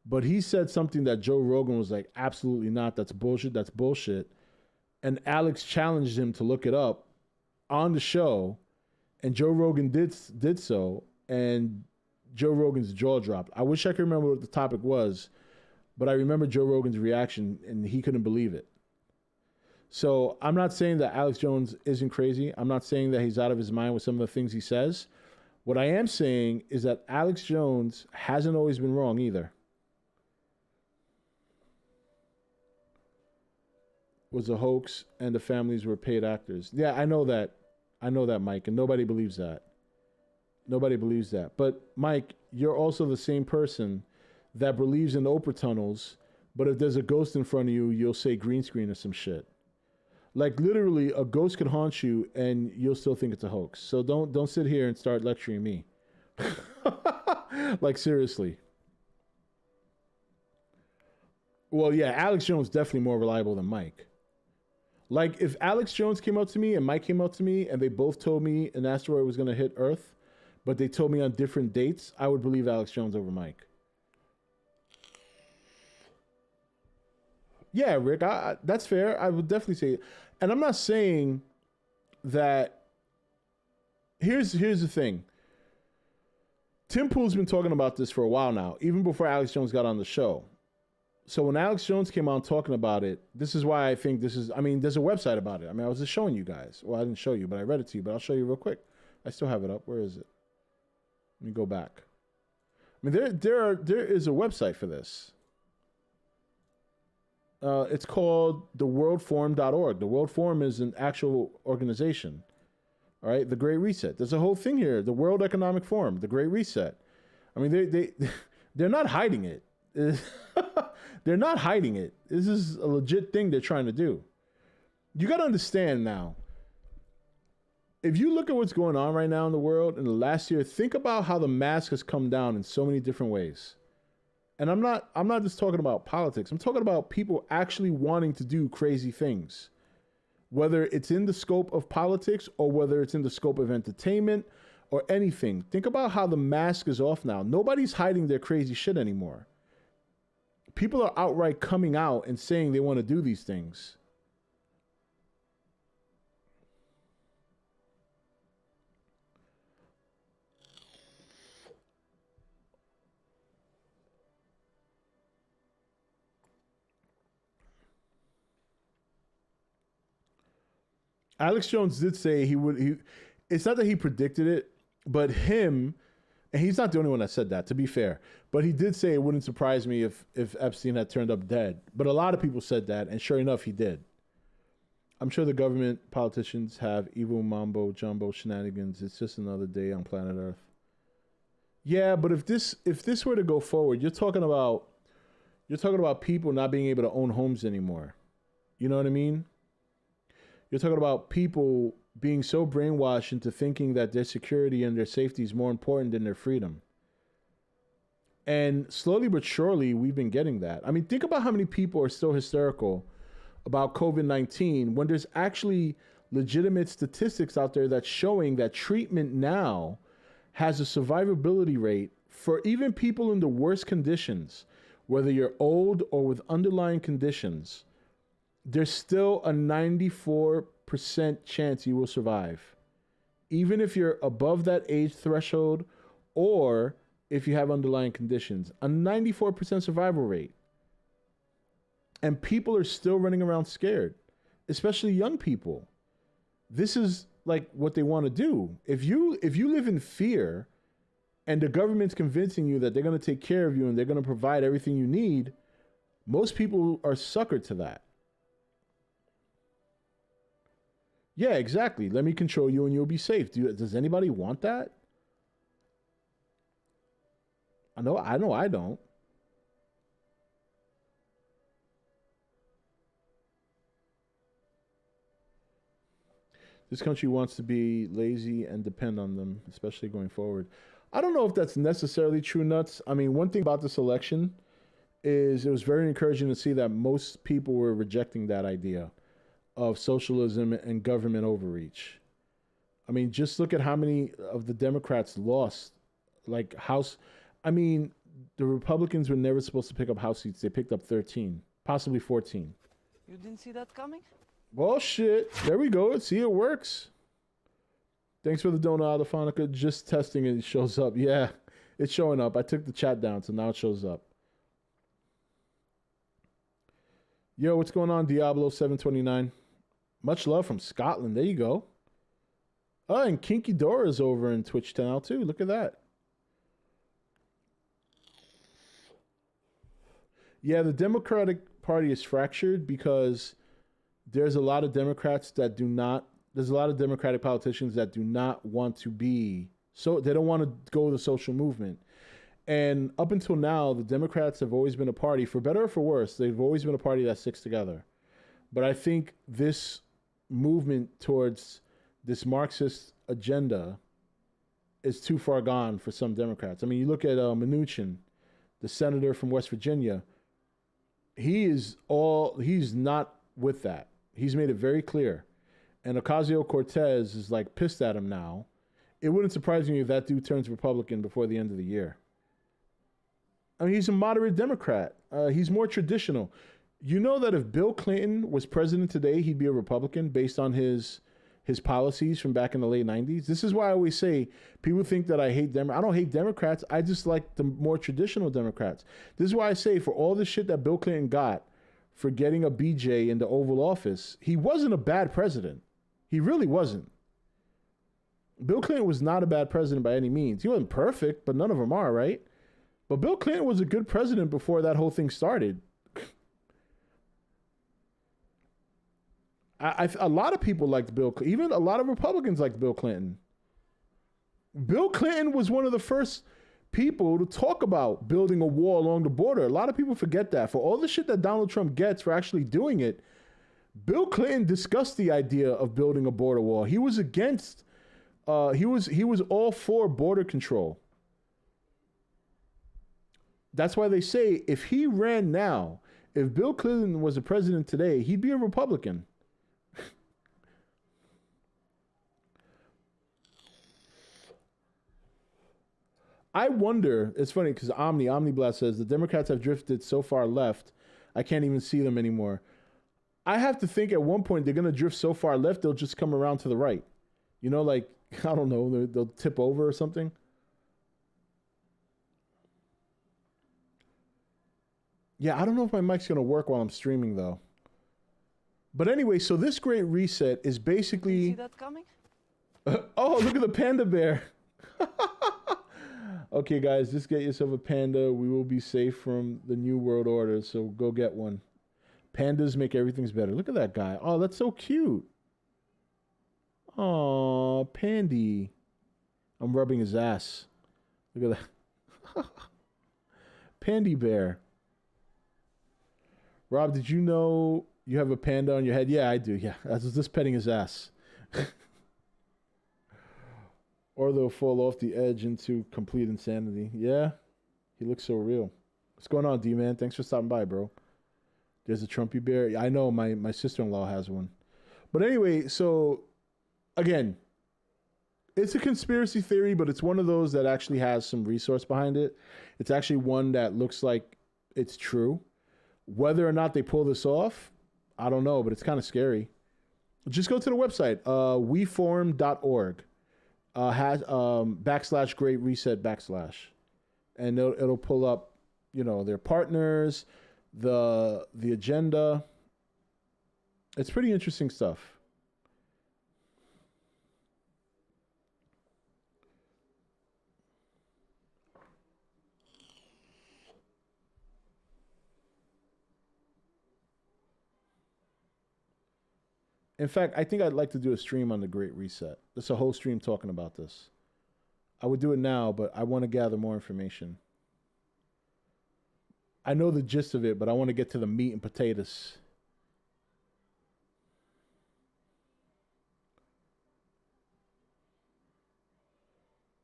but he said something that Joe Rogan was like, absolutely not, that's bullshit. And Alex challenged him to look it up on the show, and Joe Rogan did so, and Joe Rogan's jaw dropped. I wish I could remember what the topic was, but I remember Joe Rogan's reaction, and he couldn't believe it. So I'm not saying that Alex Jones isn't crazy. I'm not saying that he's out of his mind with some of the things he says. What I am saying is that Alex Jones hasn't always been wrong either. Was a hoax, and the families were paid actors. Yeah, I know that, Mike, and nobody believes that. Nobody believes that. But Mike, you're also the same person that believes in Oprah tunnels, but if there's a ghost in front of you, you'll say green screen or some shit. Like literally, a ghost could haunt you, and you'll still think it's a hoax. So don't sit here and start lecturing me. Like seriously. Well, yeah, Alex Jones is definitely more reliable than Mike. Like if Alex Jones came out to me and Mike came out to me and they both told me an asteroid was going to hit Earth, but they told me on different dates, I would believe Alex Jones over Mike. Yeah, Rick, that's fair. I would definitely say, and I'm not saying that. Here's the thing. Tim Pool's been talking about this for a while now, even before Alex Jones got on the show. So when Alex Jones came on talking about it, this is why I think there's a website about it. I mean, I was just showing you guys. Well, I didn't show you, but I read it to you, but I'll show you real quick. I still have it up. Where is it? Let me go back. I mean, there is a website for this. It's called theworldforum.org. The World Forum is an actual organization. All right, the Great Reset. There's a whole thing here. The World Economic Forum, the Great Reset. I mean, they're not hiding it. They're not hiding it. This is a legit thing they're trying to do. You got to understand now. If you look at what's going on right now in the world in the last year, think about how the mask has come down in so many different ways. And I'm not just talking about politics. I'm talking about people actually wanting to do crazy things. Whether it's in the scope of politics or whether it's in the scope of entertainment or anything. Think about how the mask is off now. Nobody's hiding their crazy shit anymore. People are outright coming out and saying they want to do these things. Alex Jones did say he would. It's not that he predicted it, but him, and he's not the only one that said that, to be fair. But he did say it wouldn't surprise me if Epstein had turned up dead. But a lot of people said that, and sure enough, he did. I'm sure the government politicians have evil mambo jumbo shenanigans. It's just another day on planet Earth. Yeah, but if this were to go forward, you're talking about people not being able to own homes anymore. You know what I mean? You're talking about people being so brainwashed into thinking that their security and their safety is more important than their freedom. And slowly but surely, we've been getting that. I mean, think about how many people are still hysterical about COVID-19 when there's actually legitimate statistics out there that's showing that treatment now has a survivability rate for even people in the worst conditions, whether you're old or with underlying conditions. There's still a 94% chance you will survive. Even if you're above that age threshold or if you have underlying conditions, a 94% survival rate. And people are still running around scared, especially young people. This is like what they want to do. If you live in fear and the government's convincing you that they're going to take care of you and they're going to provide everything you need, most people are suckered to that. Yeah, exactly. Let me control you and you'll be safe. Does anybody want that? I know I don't. This country wants to be lazy and depend on them, especially going forward. I don't know if that's necessarily true, Nuts. I mean, one thing about this election is it was very encouraging to see that most people were rejecting that idea of socialism and government overreach. I mean, just look at how many of the Democrats lost, like House. I mean, the Republicans were never supposed to pick up House seats. They picked up 13, possibly 14.
You didn't see that coming?
Well, shit. There we go. See, it works. Thanks for the donut, Adophonica. Just testing it shows up. Yeah, it's showing up. I took the chat down, so now it shows up. Yo, what's going on, Diablo729? Much love from Scotland. There you go. Oh, and Kinky Dora's over in Twitch now, too. Look at that. Yeah, the Democratic Party is fractured because there's a lot of Democrats that do not, there's a lot of Democratic politicians that do not want to be, so they don't want to go the social movement. And up until now, the Democrats have always been a party, for better or for worse, they've always been a party that sticks together. But I think this movement towards this Marxist agenda is too far gone for some Democrats. I mean, you look at Mnuchin, the senator from West Virginia, he's not with that. He's made it very clear. And Ocasio-Cortez is like pissed at him now. It wouldn't surprise me if that dude turns Republican before the end of the year. I mean, he's a moderate Democrat. He's more traditional. You know that if Bill Clinton was president today, he'd be a Republican based on his policies from back in the late 90s. This is why I always say people think that I hate Democrats. I don't hate Democrats. I just like the more traditional Democrats. This is why I say for all the shit that Bill Clinton got for getting a BJ in the Oval Office, he wasn't a bad president. He really wasn't. Bill Clinton was not a bad president by any means. He wasn't perfect, but none of them are, right? But Bill Clinton was a good president before that whole thing started. A lot of people liked Bill Clinton. Even a lot of Republicans liked Bill Clinton. Bill Clinton was one of the first people to talk about building a wall along the border. A lot of people forget that. For all the shit that Donald Trump gets for actually doing it, Bill Clinton discussed the idea of building a border wall. He was against, he was all for border control. That's why they say if he ran now, if Bill Clinton was a president today, he'd be a Republican. I wonder. It's funny because Omniblast says the Democrats have drifted so far left, I can't even see them anymore. I have to think at one point they're gonna drift so far left they'll just come around to the right. You know, like I don't know, they'll tip over or something. Yeah, I don't know if my mic's gonna work while I'm streaming though. But anyway, so this great reset is basically.
See that coming?
Oh, look at the panda bear. Okay, guys, just get yourself a panda. We will be safe from the New World Order, so go get one. Pandas make everything's better. Look at that guy. Oh, that's so cute. Oh, Pandy. I'm rubbing his ass. Look at that. Pandy bear. Rob, did you know you have a panda on your head? Yeah, I do. Yeah, I was just petting his ass. Or they'll fall off the edge into complete insanity. Yeah, he looks so real. What's going on, D-Man? Thanks for stopping by, bro. There's a Trumpy bear. I know my sister-in-law has one. But anyway, so, again, it's a conspiracy theory, but it's one of those that actually has some resource behind it. It's actually one that looks like it's true. Whether or not they pull this off, I don't know, but it's kind of scary. Just go to the website, weforum.org. Has / great reset / and it'll pull up, you know, their partners, the agenda. It's pretty interesting stuff. In fact, I think I'd like to do a stream on the Great Reset. Just a whole stream talking about this. I would do it now, but I want to gather more information. I know the gist of it, but I want to get to the meat and potatoes.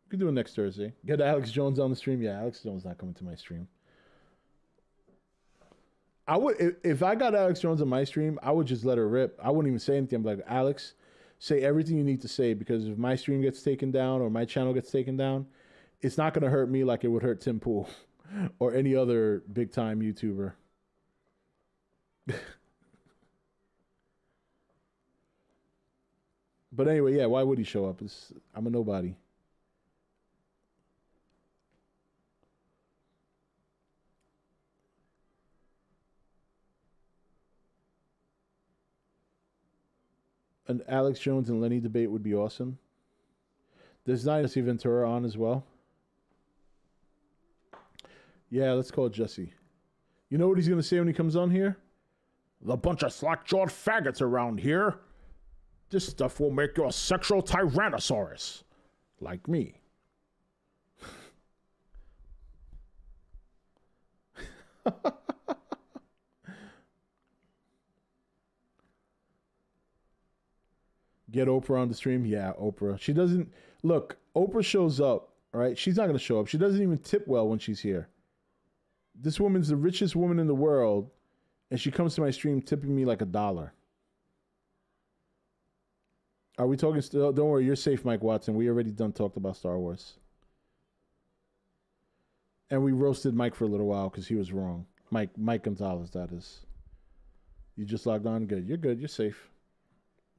We could do it next Thursday. Get Alex Jones on the stream. Yeah, Alex Jones not coming to my stream. I would, if I got Alex Jones on my stream, I would just let her rip. I wouldn't even say anything. I'm like, Alex, say everything you need to say, because if my stream gets taken down or my channel gets taken down, it's not going to hurt me like it would hurt Tim Pool or any other big time YouTuber. But anyway, yeah, why would he show up? I'm a nobody. An Alex Jones and Lenny debate would be awesome. There's Jesse Ventura on as well. Yeah, let's call Jesse. You know what he's going to say when he comes on here? The bunch of slack-jawed faggots around here. This stuff will make you a sexual tyrannosaurus. Like me. Get Oprah on the stream? Yeah, Oprah. She doesn't... Look, Oprah shows up, right? She's not going to show up. She doesn't even tip well when she's here. This woman's the richest woman in the world, and she comes to my stream tipping me like $1. Are we talking still? Don't worry, you're safe, Mike Watson. We already done talked about Star Wars. And we roasted Mike for a little while because he was wrong. Mike Gonzalez, that is. You just logged on? Good. You're good. You're safe.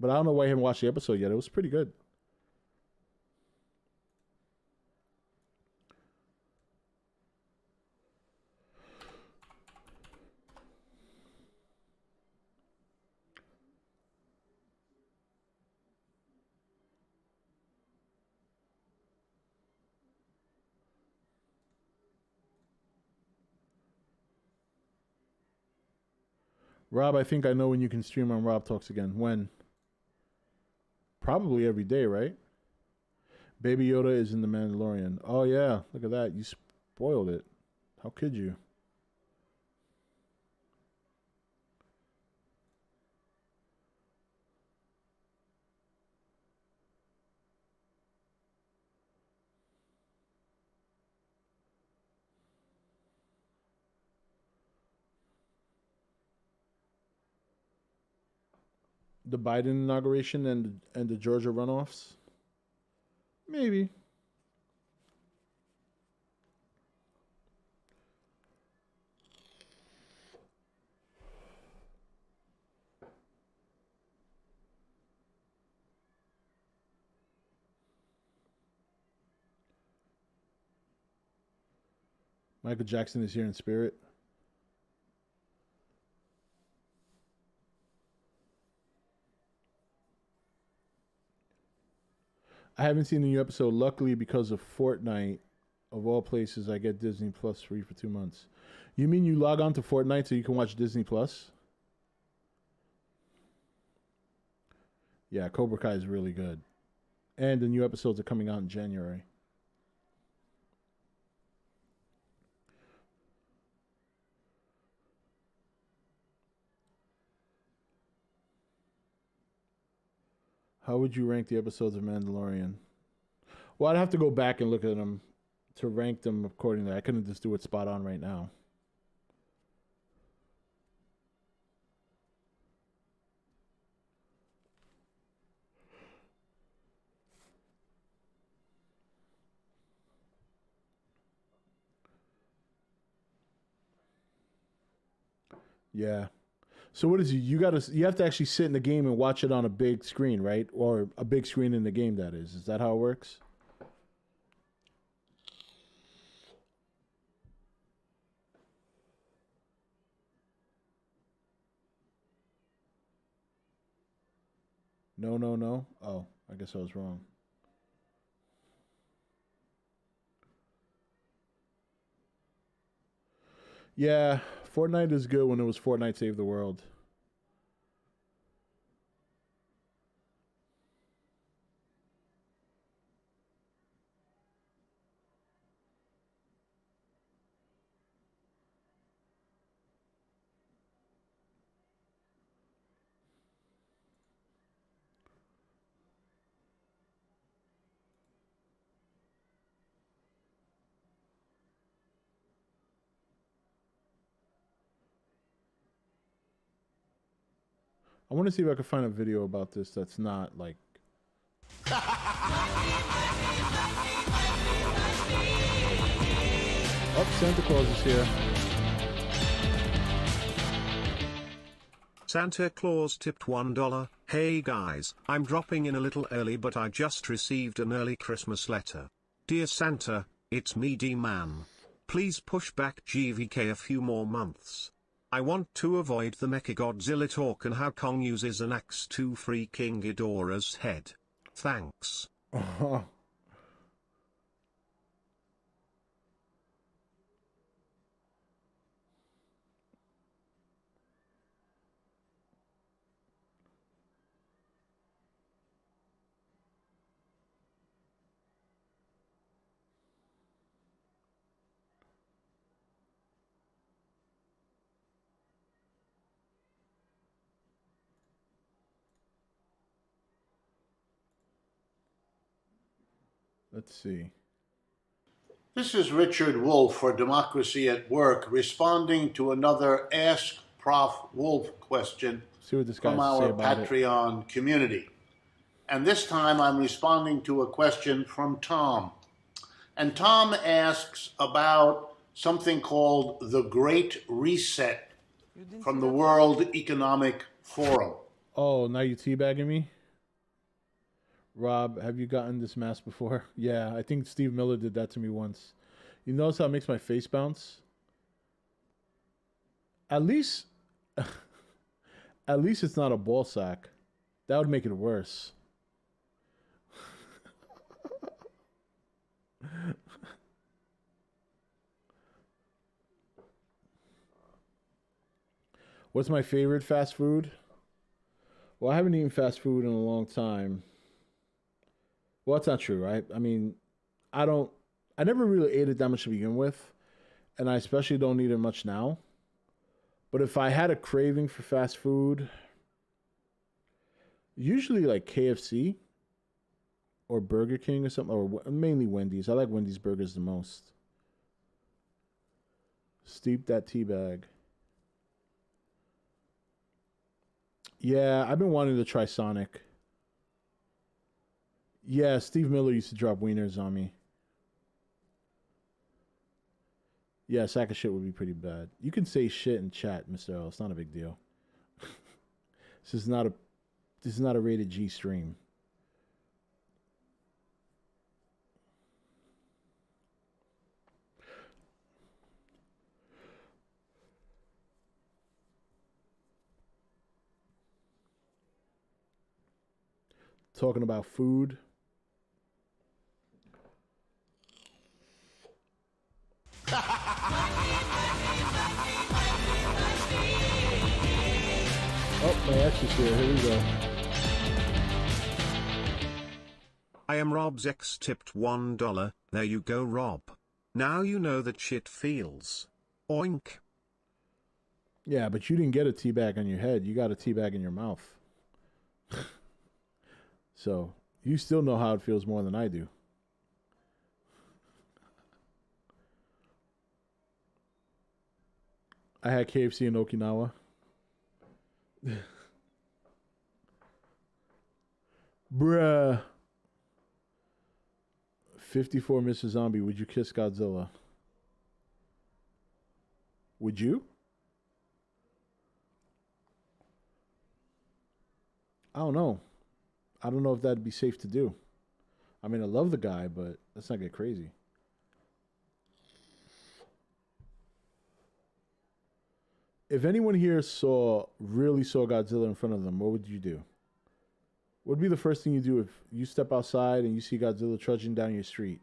But I don't know why you haven't watched the episode yet. It was pretty good. Rob, I think I know when you can stream on Rob Talks again. When? Probably every day, right? Baby Yoda is in The Mandalorian. Oh, yeah. Look at that. You spoiled it. How could you? The Biden inauguration and the Georgia runoffs? Maybe. Michael Jackson is here in spirit. I haven't seen the new episode. Luckily, because of Fortnite, of all places, I get Disney Plus free for 2 months. You mean you log on to Fortnite so you can watch Disney Plus? Yeah, Cobra Kai is really good. And the new episodes are coming out in January. How would you rank the episodes of Mandalorian? Well, I'd have to go back and look at them to rank them accordingly. I couldn't just do it spot on right now. Yeah. So what is it? You have to actually sit in the game and watch it on a big screen, right? Or a big screen in the game, that is. Is that how it works? No, no, no. Oh, I guess I was wrong. Yeah, Fortnite is good when it was Fortnite Save the World. I want to see if I can find a video about this that's not like. Oh, Santa Claus is here.
Santa Claus tipped $1. Hey guys, I'm dropping in a little early, but I just received an early Christmas letter. Dear Santa, it's me D-Man. Please push back GVK a few more months. I want to avoid the Mechagodzilla talk and how Kong uses an axe to free King Ghidorah's head. Thanks.
Let's see.
This is Richard Wolf for Democracy at Work, responding to another Ask Prof. Wolf question
See what this guy
from
has to say
our
about
Patreon community. And this time I'm responding to a question from Tom. And Tom asks about something called the Great Reset from the World Economic Forum.
Oh, now you teabagging me? Rob, have you gotten this mask before? Yeah, I think Steve Miller did that to me once. You notice how it makes my face bounce? At least it's not a ball sack. That would make it worse. What's my favorite fast food? Well, I haven't eaten fast food in a long time. Well, that's not true, right? I mean, I never really ate it that much to begin with, and I especially don't eat it much now. But if I had a craving for fast food, usually like KFC or Burger King or something, or mainly Wendy's. I like Wendy's burgers the most. Steep that tea bag. Yeah, I've been wanting to try Sonic. Yeah, Steve Miller used to drop wieners on me. Yeah, a sack of shit would be pretty bad. You can say shit in chat, Mr. L. It's not a big deal. This is not a rated G stream. talking about food. Oh, my ex is here. Here we go.
I am Rob's ex tipped $1. There you go, Rob. Now you know that shit feels. Oink.
Yeah, but you didn't get a tea bag on your head. You got a tea bag in your mouth. So, you still know how it feels more than I do. I had KFC in Okinawa. Bruh. 54 Mr. Zombie, would you kiss Godzilla? Would you? I don't know. I don't know if that'd be safe to do. I mean, I love the guy, but let's not get crazy. If anyone here really saw Godzilla in front of them, what would you do? What would be the first thing you do if you step outside and you see Godzilla trudging down your street?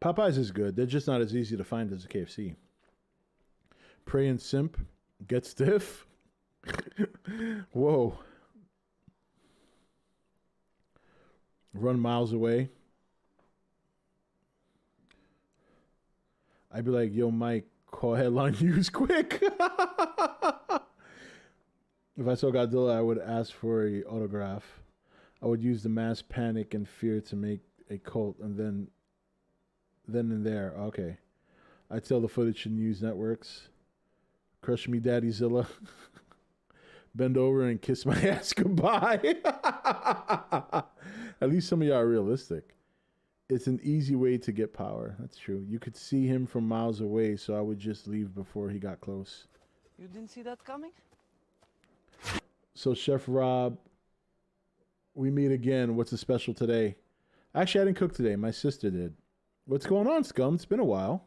Popeyes is good. They're just not as easy to find as a KFC. Prey and simp. Get stiff. Whoa. Run miles away. I'd be like, yo, Mike, call headline news quick. If I saw Godzilla, I would ask for an autograph. I would use the mass panic and fear to make a cult, and then and there. Okay. I'd sell the footage to news networks. Crush me, Daddy Zilla. Bend over and kiss my ass goodbye. At least some of y'all are realistic. It's an easy way to get power. That's true. You could see him from miles away, so I would just leave before he got close.
You didn't see that coming?
So, Chef Rob, we meet again. What's the special today? Actually, I didn't cook today. My sister did. What's going on, Scum? It's been a while.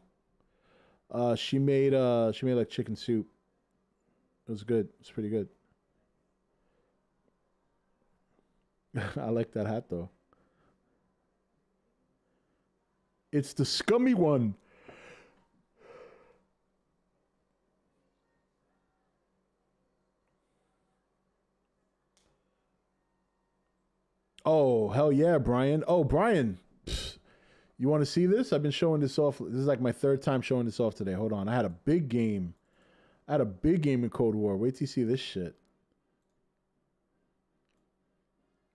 She made like chicken soup. It was good. It's pretty good. I like that hat though. It's the scummy one. Oh, hell yeah, Brian. Oh, Brian. Psst. You want to see this? I've been showing this off. This is like my third time showing this off today. Hold on. I had a big game. In Cold War. Wait till you see this shit.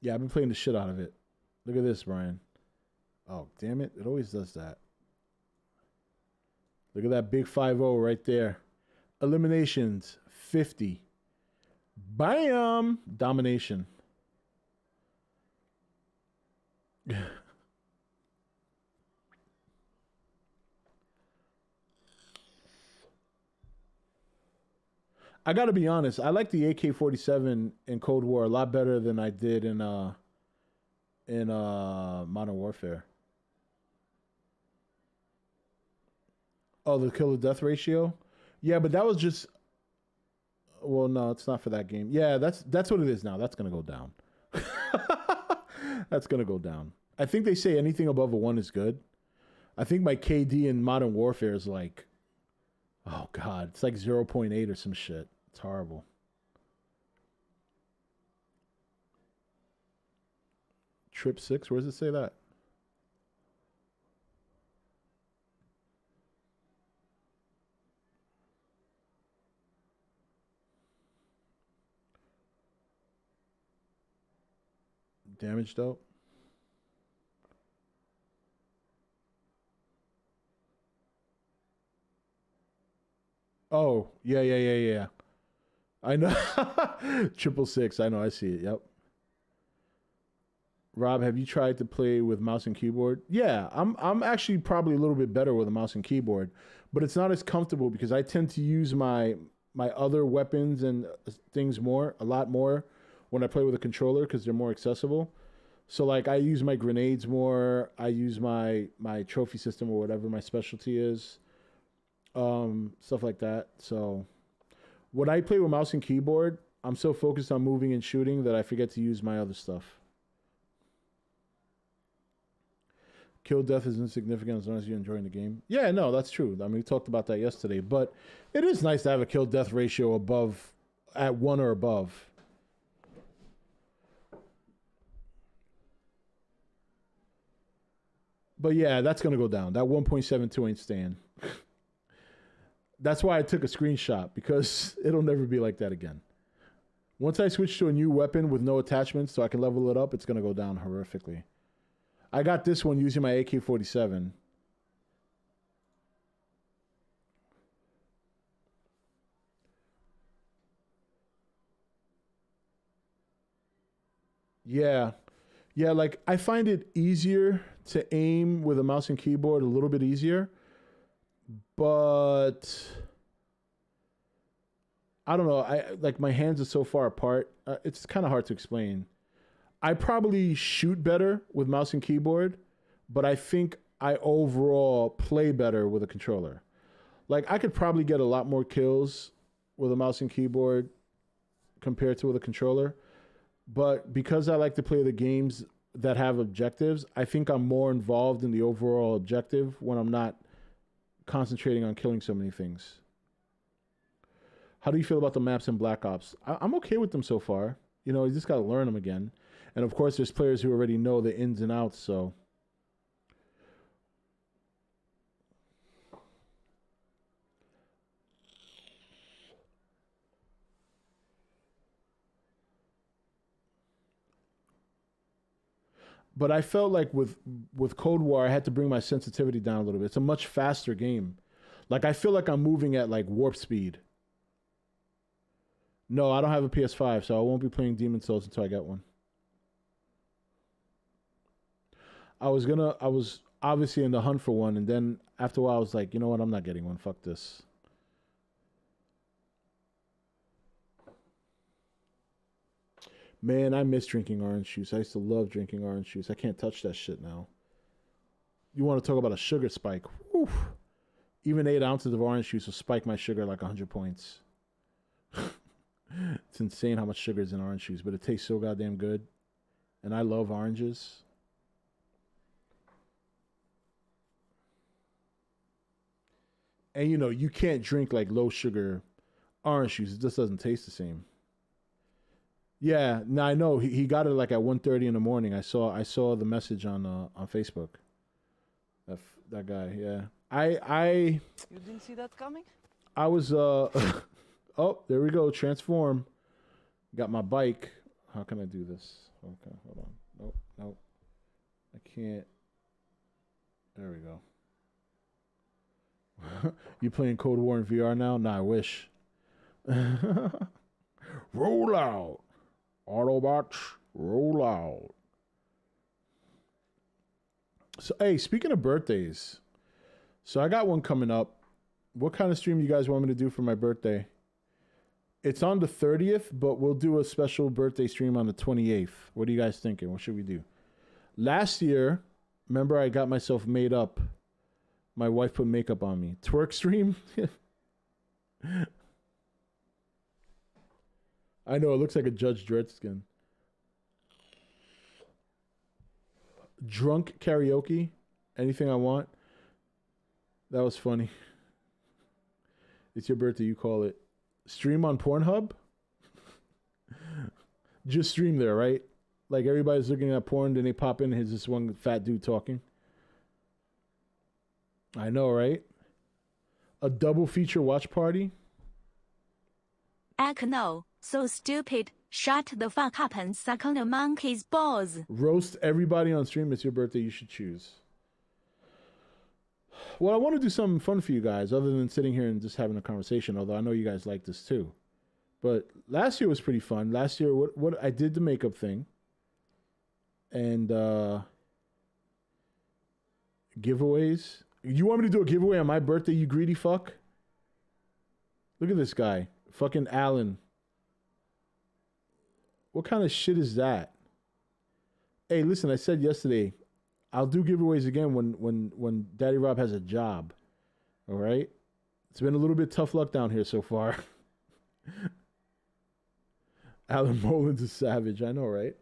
Yeah, I've been playing the shit out of it. Look at this, Brian. Oh, damn it. It always does that. Look at that big 5-0 right there. Eliminations, 50. Bam! Domination. I gotta be honest. I like the AK-47 in Cold War a lot better than I did in Modern Warfare. Oh, the kill to death ratio. Yeah, but that was just. Well, no, it's not for that game. Yeah, that's what it is now. That's gonna go down. That's gonna go down. I think they say anything above a 1 is good. I think my KD in Modern Warfare is like, oh god, it's like 0.8 or some shit. It's horrible. Trip 6, where does it say that? Damage dealt. Oh, yeah. I know. 666. I know. I see it. Yep. Rob, have you tried to play with mouse and keyboard? Yeah, I'm actually probably a little bit better with a mouse and keyboard, but it's not as comfortable because I tend to use my other weapons and things a lot more when I play with a controller because they're more accessible. So like I use my grenades more. I use my trophy system or whatever my specialty is. stuff like that. So when I play with mouse and keyboard, I'm so focused on moving and shooting that I forget to use my other stuff. Kill death is insignificant as long as you're enjoying the game. Yeah, no, that's true. I mean, we talked about that yesterday, but it is nice to have a kill death ratio above, at 1 or above. But yeah, that's going to go down. That 1.72 ain't staying. That's why I took a screenshot, because it'll never be like that again. Once I switch to a new weapon with no attachments so I can level it up, it's going to go down horrifically. I got this one using my AK-47. Yeah. Yeah, like I find it easier to aim with a mouse and keyboard, a little bit easier. But I don't know. I like my hands are so far apart. It's kind of hard to explain. I probably shoot better with mouse and keyboard, but I think I overall play better with a controller. Like I could probably get a lot more kills with a mouse and keyboard compared to with a controller. But because I like to play the games that have objectives, I think I'm more involved in the overall objective when I'm not concentrating on killing so many things. How do you feel about the maps in Black Ops? I'm okay with them so far. You know, you just got to learn them again. And of course, there's players who already know the ins and outs, so. But I felt like with Cold War, I had to bring my sensitivity down a little bit. It's a much faster game. Like, I feel like I'm moving at, like, warp speed. No, I don't have a PS5, so I won't be playing Demon's Souls until I get one. I was obviously in the hunt for one, and then after a while, I was like, you know what? I'm not getting one. Fuck this. Man, I miss drinking orange juice. I used to love drinking orange juice. I can't touch that shit now. You want to talk about a sugar spike? Whew. Even 8 ounces of orange juice will spike my sugar like 100 points. It's insane how much sugar is in orange juice, but it tastes so goddamn good. And I love oranges. And you know, you can't drink like low sugar orange juice. It just doesn't taste the same. Yeah, no, I know. He got it like at 1:30 in the morning. I saw the message on Facebook. That guy, yeah. I
You didn't see that coming?
I was oh, there we go. Transform. Got my bike. How can I do this? Okay, hold on. Nope. I can't. There we go. You playing Cold War in VR now? Nah, I wish. Roll out. Autobots, roll out. So, hey, speaking of birthdays, so I got one coming up. What kind of stream you guys want me to do for my birthday? It's on the 30th, but we'll do a special birthday stream on the 28th. What are you guys thinking? What should we do? Last year, remember I got myself made up. My wife put makeup on me. Twerk stream? I know, it looks like a Judge Dredd skin. Drunk karaoke? Anything I want? That was funny. It's your birthday, you call it. Stream on Pornhub? Just stream there, right? Like everybody's looking at porn, then they pop in, here's this one fat dude talking. I know, right? A double feature watch party?
Heck no, so stupid. Shut the fuck up and suck on a monkey's balls.
Roast everybody on stream. It's your birthday. You should choose. Well, I want to do something fun for you guys other than sitting here and just having a conversation, although I know you guys like this too. But last year was pretty fun. Last year, what I did the makeup thing. And giveaways. You want me to do a giveaway on my birthday, you greedy fuck? Look at this guy. Fucking Alan. What kind of shit is that? Hey, listen, I said yesterday, I'll do giveaways again when Daddy Rob has a job. All right? It's been a little bit tough luck down here so far. Alan Mullins is savage. I know, right?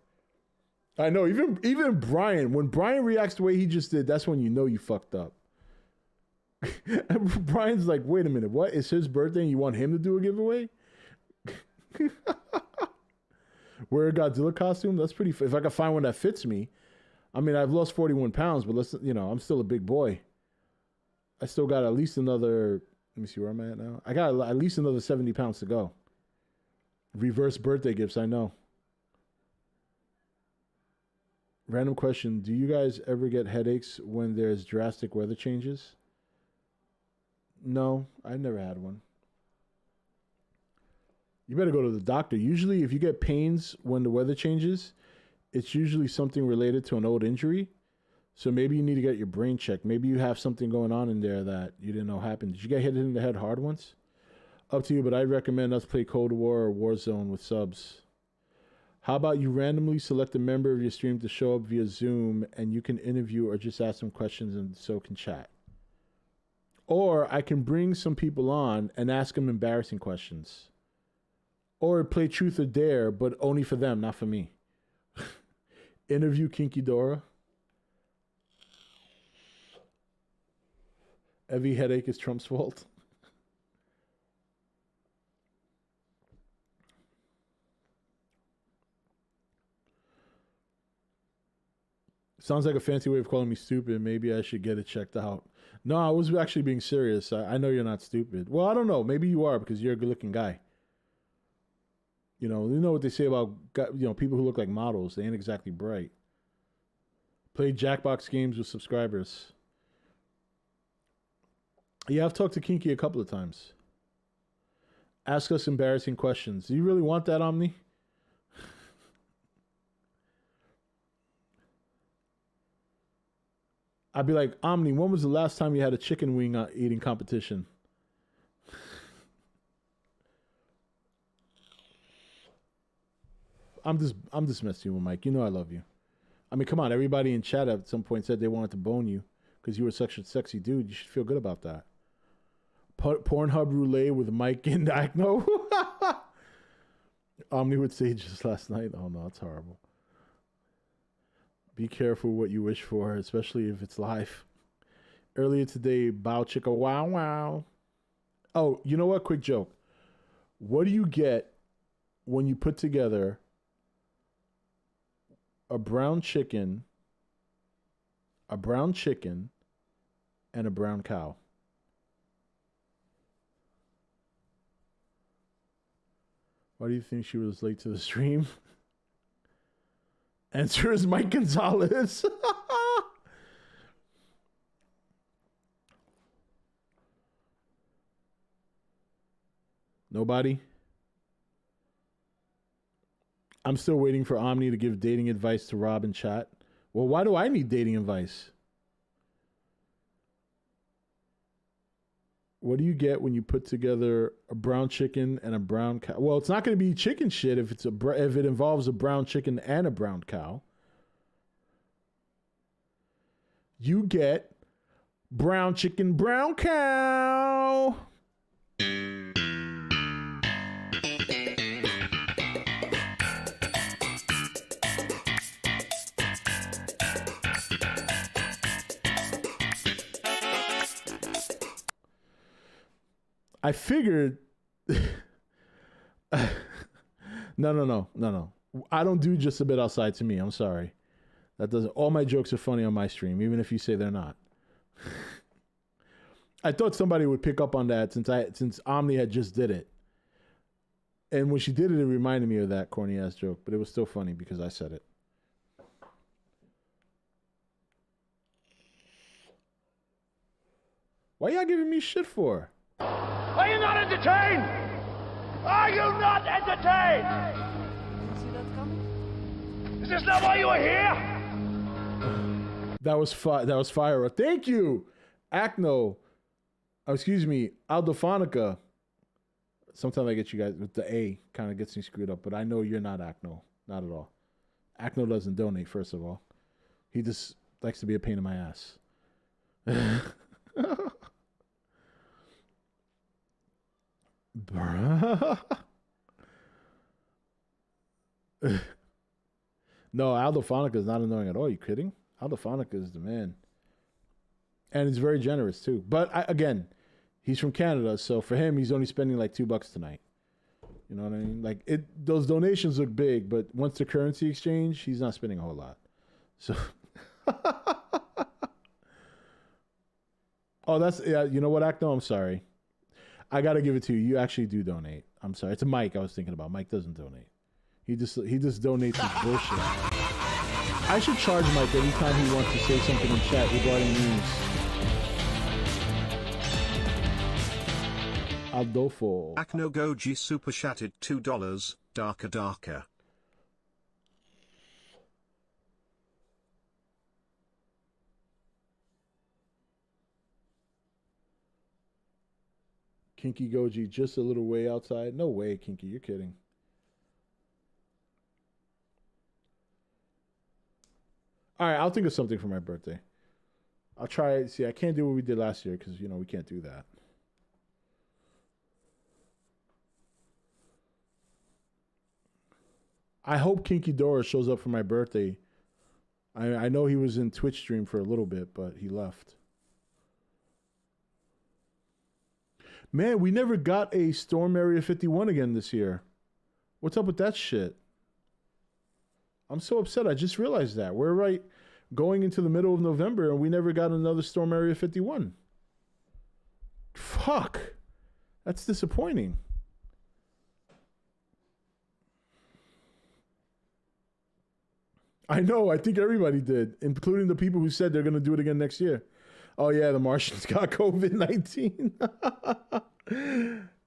I know. Even Brian, when Brian reacts the way he just did, that's when you know you fucked up. And Brian's like, wait a minute, what? It's his birthday and you want him to do a giveaway? Wear a Godzilla costume? That's pretty. If I can find one that fits me. I mean, I've lost 41 pounds, but I'm still a big boy. I still got at least another. Let me see where I'm at now. I got at least another 70 pounds to go. Reverse birthday gifts, I know. Random question. Do you guys ever get headaches when there's drastic weather changes? No, I've never had one. You better go to the doctor. Usually, if you get pains when the weather changes, it's usually something related to an old injury. So maybe you need to get your brain checked. Maybe you have something going on in there that you didn't know happened. Did you get hit in the head hard once? Up to you, but I'd recommend us play Cold War or Warzone with subs. How about you randomly select a member of your stream to show up via Zoom and you can interview or just ask them questions and so can chat. Or I can bring some people on and ask them embarrassing questions. Or play Truth or Dare, but only for them, not for me. Interview Kinky Dora. Every headache is Trump's fault. Sounds like a fancy way of calling me stupid. Maybe I should get it checked out. No, I was actually being serious. I know you're not stupid. Well, I don't know. Maybe you are because you're a good-looking guy. You know what they say about people who look like models. They ain't exactly bright. Play Jackbox games with subscribers. Yeah, I've talked to Kinky a couple of times. Ask us embarrassing questions. Do you really want that, Omni? I'd be like, Omni, when was the last time you had a chicken wing eating competition? I'm just messing with Mike. You know I love you. I mean, come on. Everybody in chat at some point said they wanted to bone you because you were such a sexy dude. You should feel good about that. Pornhub roulette with Mike and Acno. Omni would say just last night. Oh no, it's horrible. Be careful what you wish for, especially if it's live. Earlier today, bow chicka wow wow. Oh, you know what? Quick joke. What do you get when you put together a brown chicken, and a brown cow? Why do you think she was late to the stream? Answer is Mike Gonzalez. Nobody? I'm still waiting for Omni to give dating advice to Rob in chat. Well, why do I need dating advice? What do you get when you put together a brown chicken and a brown cow? Well, it's not going to be chicken shit if if it involves a brown chicken and a brown cow. You get brown chicken, brown cow. I figured. No. I don't do just a bit outside to me. I'm sorry. That doesn't. All my jokes are funny on my stream, even if you say they're not. I thought somebody would pick up on that since Omni had just did it, and when she did it, it reminded me of that corny ass joke. But it was still funny because I said it. Why y'all giving me shit for?
Are you not entertained? Are you not entertained?
Didn't see that coming?
Is this not why you are here?
That was fire. Thank you, Acno. Oh, excuse me, Aldophonica. Sometimes I get you guys with the A, kind of gets me screwed up, but I know you're not Acno. Not at all. Acno doesn't donate, first of all. He just likes to be a pain in my ass. Bruh. No, Aldo Fonica is not annoying at all. You kidding? Aldo Fonica is the man. And he's very generous too. But again, he's from Canada, so for him, he's only spending like $2 tonight. You know what I mean? Like those donations look big, but once the currency exchange, he's not spending a whole lot. So, oh, that's yeah. You know what, Acno? I'm sorry. I gotta give it to you. You actually do donate. I'm sorry. It's Mike I was thinking about. Mike doesn't donate. He just donates his bullshit. I should charge Mike every time he wants to say something in chat regarding news. Adolfo.
Acno Goji super chatted $2. Darker darker.
Kinky Goji, just a little way outside. No way, Kinky. You're kidding. All right, I'll think of something for my birthday. I'll try. See, I can't do what we did last year because, we can't do that. I hope Kinky Dora shows up for my birthday. I know he was in Twitch stream for a little bit, but he left. Man, we never got a Storm Area 51 again this year. What's up with that shit? I'm so upset. I just realized that. We're right going into the middle of November and we never got another Storm Area 51. Fuck. That's disappointing. I know. I think everybody did, including the people who said they're going to do it again next year. Oh, yeah, the Martians got COVID-19.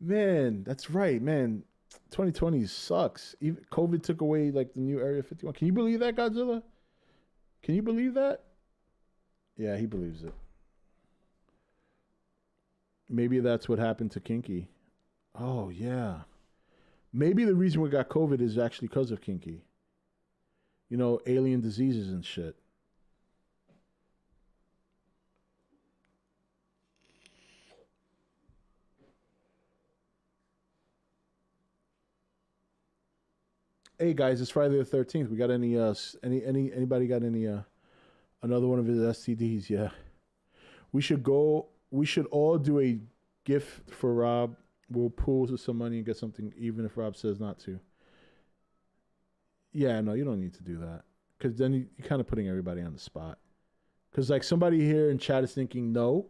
Man, that's right, man. 2020 sucks. Even COVID took away, like, the new Area 51. Can you believe that, Godzilla? Can you believe that? Yeah, he believes it. Maybe that's what happened to Kinky. Oh, yeah. Maybe the reason we got COVID is actually because of Kinky. Alien diseases and shit. Hey guys, it's Friday the 13th. We got anybody got any another one of his STDs? Yeah. We should all do a gift for Rob. We'll pool to some money and get something even if Rob says not to. Yeah, no, you don't need to do that. Because then you're kind of putting everybody on the spot. Because, like, somebody here in chat is thinking no,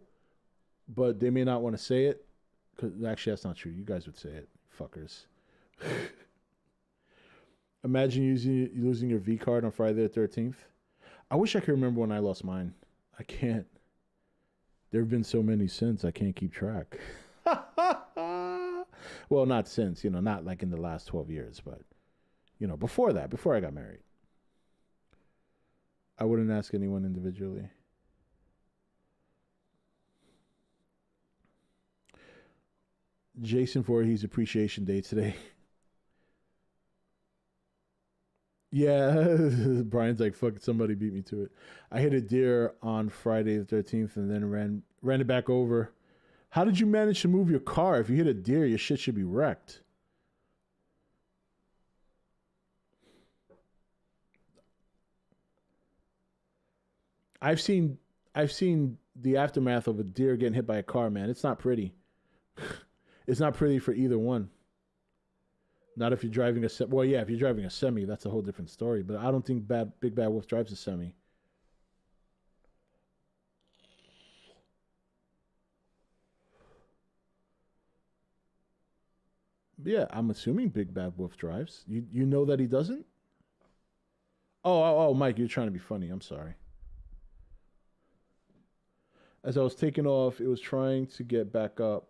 but they may not want to say it. Because actually, that's not true. You guys would say it, fuckers. Imagine losing your V card on Friday the 13th. I wish I could remember when I lost mine. I can't. There have been so many since, I can't keep track. Well, not since, not like in the last 12 years, but, before that, before I got married. I wouldn't ask anyone individually. Jason Voorhees Appreciation Day today. Yeah, Brian's like, fuck, somebody beat me to it. I hit a deer on Friday the 13th and then ran it back over. How did you manage to move your car? If you hit a deer, your shit should be wrecked. I've seen the aftermath of a deer getting hit by a car, man. It's not pretty. It's not pretty for either one. Not if you're driving a well, yeah, if you're driving a semi, that's a whole different story. But I don't think Big Bad Wolf drives a semi. But yeah, I'm assuming Big Bad Wolf drives. You know that he doesn't? Oh, Mike, you're trying to be funny. I'm sorry. As I was taking off, it was trying to get back up.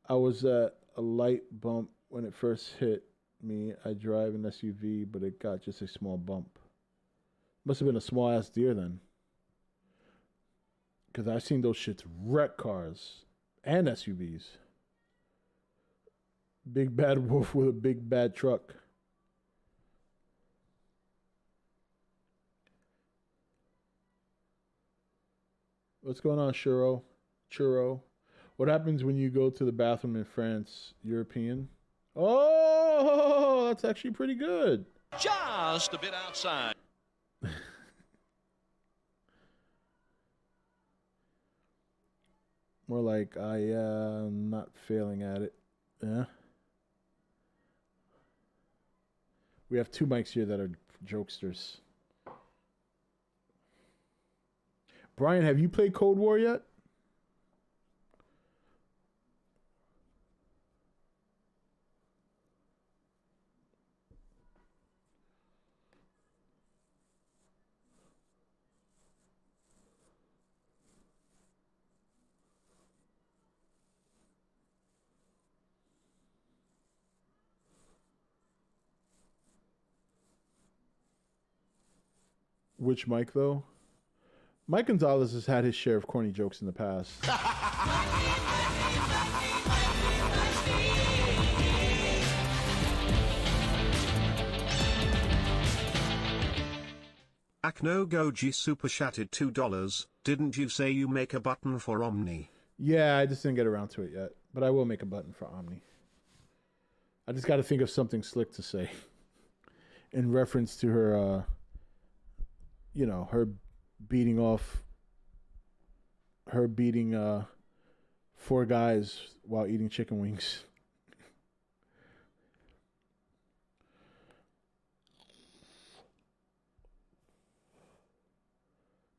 I was at a light bump when it first hit me. I drive an SUV, but it got just a small bump. Must have been a small ass deer then. Because I've seen those shits wreck cars and SUVs. Big Bad Wolf with a big bad truck. What's going on, Churro? What happens when you go to the bathroom in France? European? Oh, that's actually pretty good.
Just a bit outside.
More like I am not failing at it. Yeah. We have 2 mics here that are jokesters. Brian, have you played Cold War yet? Which Mike, though? Mike Gonzalez has had his share of corny jokes in the past.
Akno Goji super chatted $2. Didn't you say you make a button for Omni?
Yeah, I just didn't get around to it yet. But I will make a button for Omni. I just got to think of something slick to say in reference to her, her beating 4 guys while eating chicken wings.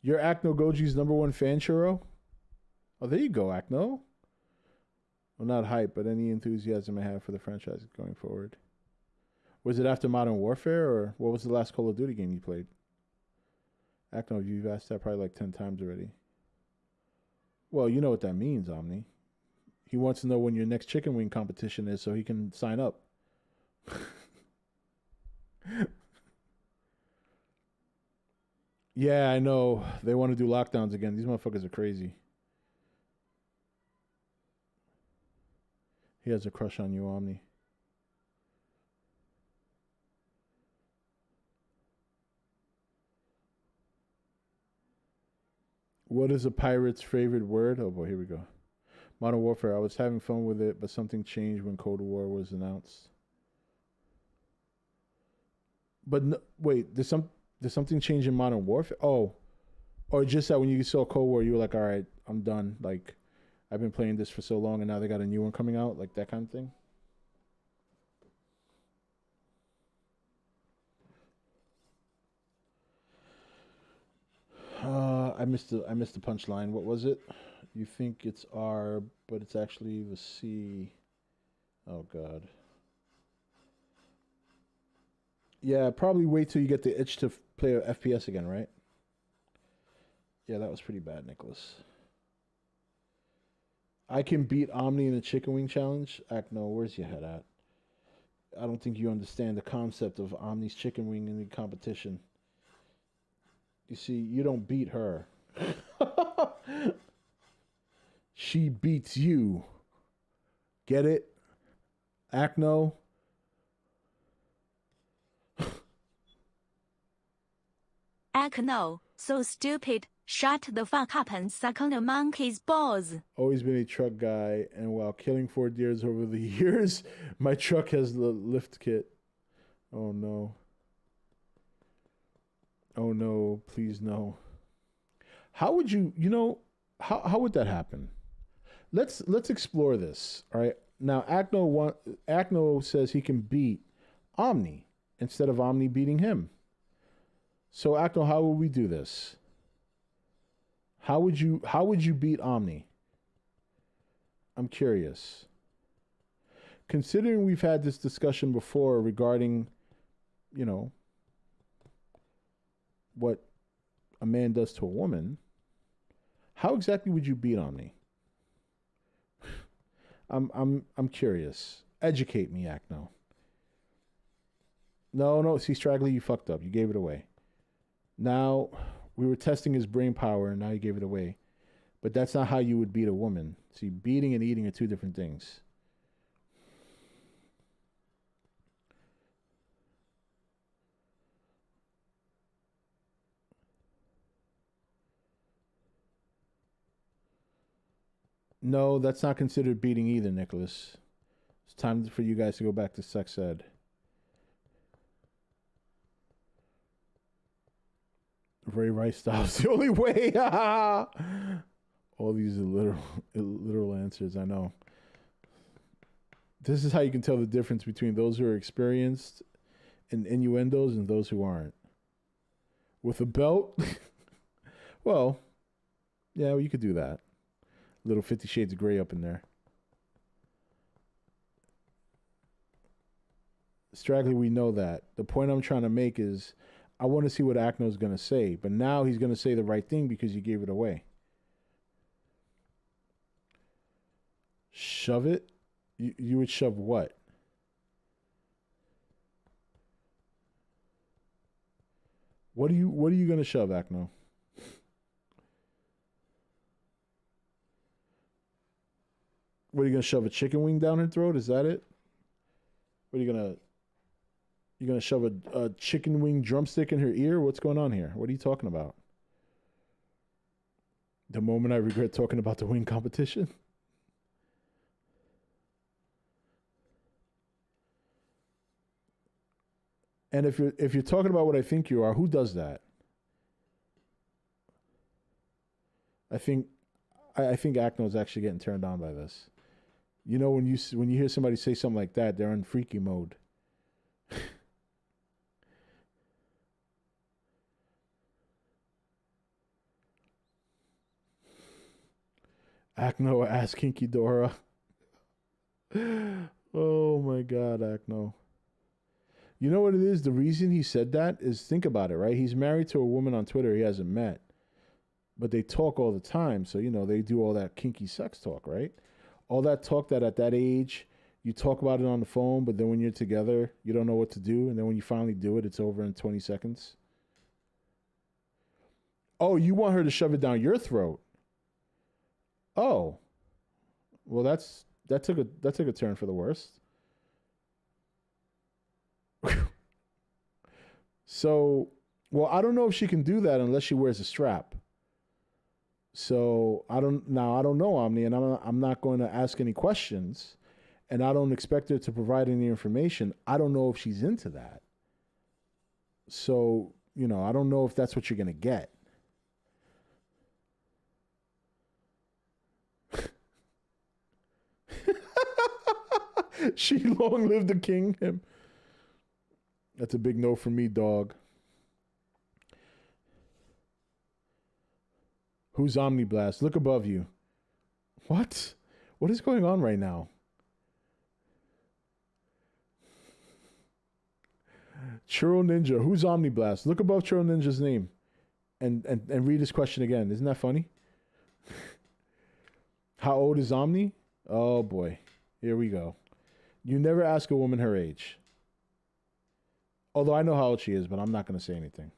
You're Acno Goji's #1 fan, Churro? Oh, there you go, Acno. Well, not hype, but any enthusiasm I have for the franchise going forward. Was it after Modern Warfare, or what was the last Call of Duty game you played? Acno, you've asked that probably like 10 times already. Well, you know what that means, Omni. He wants to know when your next chicken wing competition is so he can sign up. Yeah, I know. They want to do lockdowns again. These motherfuckers are crazy. He has a crush on you, Omni. What is a pirate's favorite word? Oh boy, here we go. Modern Warfare. I was having fun with it, but something changed when Cold War was announced. But no, wait, did something change in Modern Warfare? Oh, or just that when you saw Cold War, you were like, all right, I'm done. Like, I've been playing this for so long, and now they got a new one coming out, like that kind of thing. I missed the punchline. What was it? You think it's R, but it's actually the C. Oh God. Yeah, probably wait till you get the itch to play a FPS again, right? Yeah, that was pretty bad, Nicholas. I can beat Omni in a chicken wing challenge. No, where's your head at? I don't think you understand the concept of Omni's chicken wing in the competition. You see, you don't beat her. She beats you. Get it? Acno?
Acno, so stupid. Shut the fuck up and suck on the monkey's balls.
Always been a truck guy, and while killing 4 deers over the years, my truck has the lift kit. Oh no. Oh no, please no. How would how would that happen? Let's explore this. All right. Now Acno says he can beat Omni instead of Omni beating him. So Acno, how would we do this? How would you beat Omni? I'm curious. Considering we've had this discussion before regarding, what a man does to a woman, how exactly would you beat Omni? I'm curious. Educate me, Acno. No, see, Straggly, you fucked up. You gave it away. Now, we were testing his brain power, and now you gave it away. But that's not how you would beat a woman. See, beating and eating are 2 different things. No, that's not considered beating either, Nicholas. It's time for you guys to go back to sex ed. Ray Rice style's the only way. All these are literal answers, I know. This is how you can tell the difference between those who are experienced in innuendos and those who aren't. With a belt? Well, yeah, well, you could do that. Little 50 Shades of Grey up in there. Straggly, we know that. The point I'm trying to make is I want to see what Acno's going to say. But now he's going to say the right thing because you gave it away. Shove it? You would shove what? What are you going to shove, Acno? What, are you going to shove a chicken wing down her throat? Is that it? What are you going to... You're going to shove a chicken wing drumstick in her ear? What's going on here? What are you talking about? The moment I regret talking about the wing competition? And if you're talking about what I think you are, who does that? I think Acno's actually getting turned on by this. You know, when you hear somebody say something like that, they're in freaky mode. Acno, ask Kinky Dora. Oh my God, Acno. You know what it is? The reason he said that is, think about it, right? He's married to a woman on Twitter he hasn't met. But they talk all the time. So, you know, they do all that kinky sex talk, right? All that talk that at that age, you talk about it on the phone, but then when you're together, you don't know what to do. And then when you finally do it, it's over in 20 seconds. Oh, you want her to shove it down your throat? Oh, well, that took a turn for the worst. So, well, I don't know if she can do that unless she wears a strap. So I don't know, Omni, and I'm not going to ask any questions, and I don't expect her to provide any information. I don't know if she's into that. So, you know, I don't know if that's what you're going to get. She long live the kingdom. That's a big no for me, dog. Who's Omniblast? Look above you. What? What is going on right now? Churro Ninja. Who's Omniblast? Look above Churro Ninja's name and read his question again. Isn't that funny? How old is Omni? Oh boy. Here we go. You never ask a woman her age. Although I know how old she is, but I'm not going to say anything.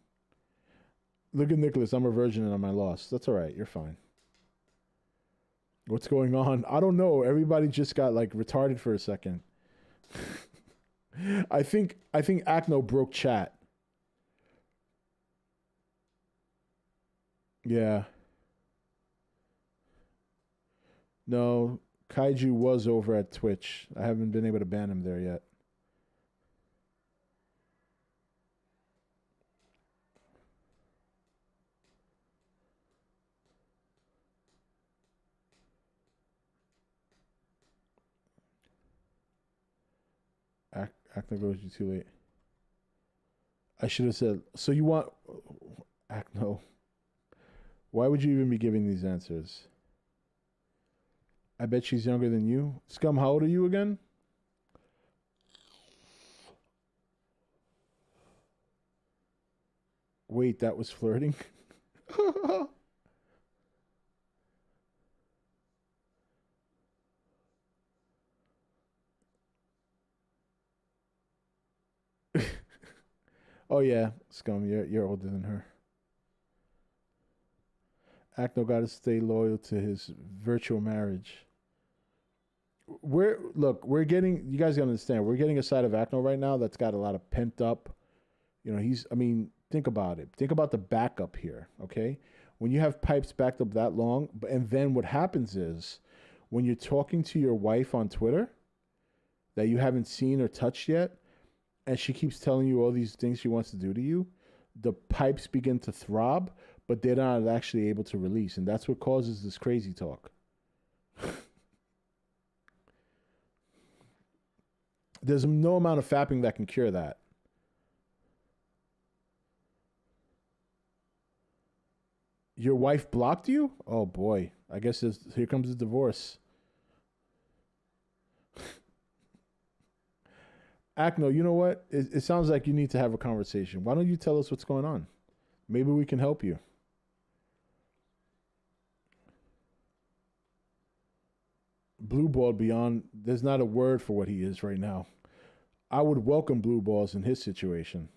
Look at Nicholas. I'm a virgin and I'm my loss. That's all right. You're fine. What's going on? I don't know. Everybody just got like retarded for a second. I think Acno broke chat. Yeah. No, Kaiju was over at Twitch. I haven't been able to ban him there yet. Acno goes, you too late. I should have said, so you want... Acno. Why would you even be giving these answers? I bet she's younger than you. Scum, how old are you again? Wait, that was flirting? Oh yeah, Scum, you're older than her. Acno got to stay loyal to his virtual marriage. We're getting, you guys gotta understand, we're getting a side of Acno right now that's got a lot of pent up, you know, think about it. Think about the backup here, okay? When you have pipes backed up that long, and then what happens is, when you're talking to your wife on Twitter that you haven't seen or touched yet, and she keeps telling you all these things she wants to do to you, the pipes begin to throb, but they're not actually able to release. And that's what causes this crazy talk. There's no amount of fapping that can cure that. Your wife blocked you? Oh boy. I guess here comes the divorce. Acno, you know what? It sounds like you need to have a conversation. Why don't you tell us what's going on? Maybe we can help you. Blue ball beyond, there's not a word for what he is right now. I would welcome blue balls in his situation.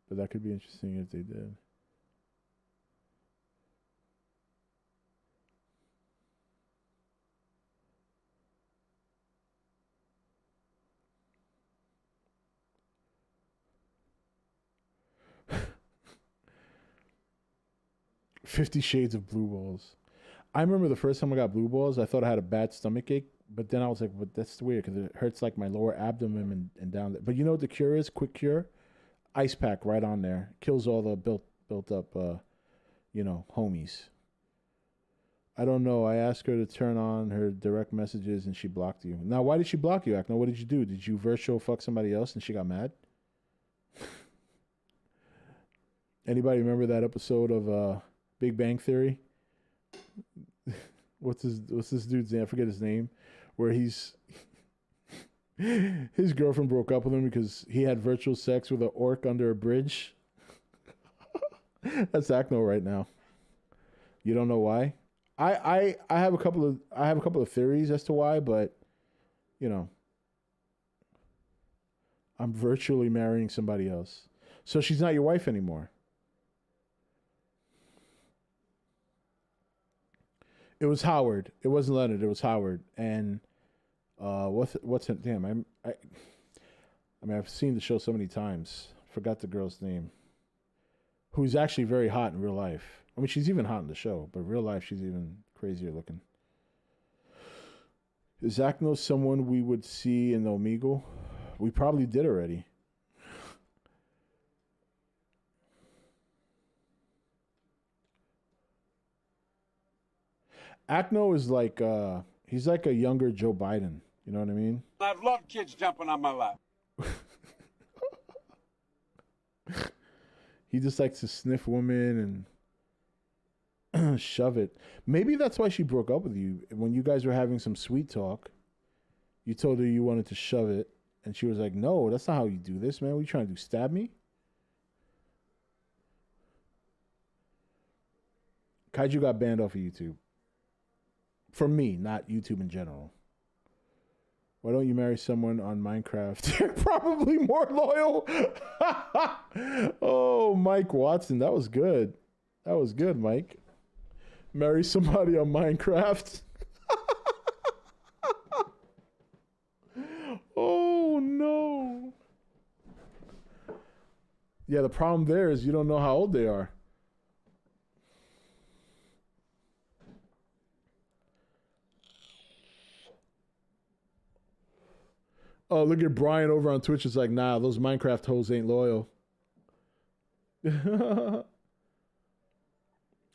But that could be interesting if they did. $50 Shades of Blue Balls. I remember the first time I got blue balls, I thought I had a bad stomach ache, but then I was like, but that's weird because it hurts like my lower abdomen and down there. But you know what the cure is? Quick cure? Ice pack right on there. Kills all the built up, homies. I don't know. I asked her to turn on her direct messages and she blocked you. Now, why did she block you, Akno? What did you do? Did you virtual fuck somebody else and she got mad? Anybody remember that episode of Big Bang Theory? What's this dude's name? I forget his name. Where his girlfriend broke up with him because he had virtual sex with an orc under a bridge. That's Acno right now. You don't know why? I have a couple of theories as to why, but I'm virtually marrying somebody else. So she's not your wife anymore. It was Howard. It wasn't Leonard. It was Howard. And what's her damn? I've seen the show so many times. Forgot the girl's name. Who's actually very hot in real life. I mean, she's even hot in the show, but in real life she's even crazier looking. Is Acno someone we would see in the Omegle? We probably did already. Acno is like, he's like a younger Joe Biden. You know what I mean?
I've loved kids jumping on my lap.
He just likes to sniff women and shove it. Maybe that's why she broke up with you. When you guys were having some sweet talk, you told her you wanted to shove it. And she was like, no, that's not how you do this, man. What are you trying to do, stab me? Kaiju got banned off of YouTube. From me, not YouTube in general. Why don't you marry someone on Minecraft? They're probably more loyal. Oh, Mike Watson. That was good. That was good, Mike. Marry somebody on Minecraft. Oh, no. Yeah, the problem there is you don't know how old they are. Oh, look at Brian over on Twitch. It's like, nah, those Minecraft hoes ain't loyal.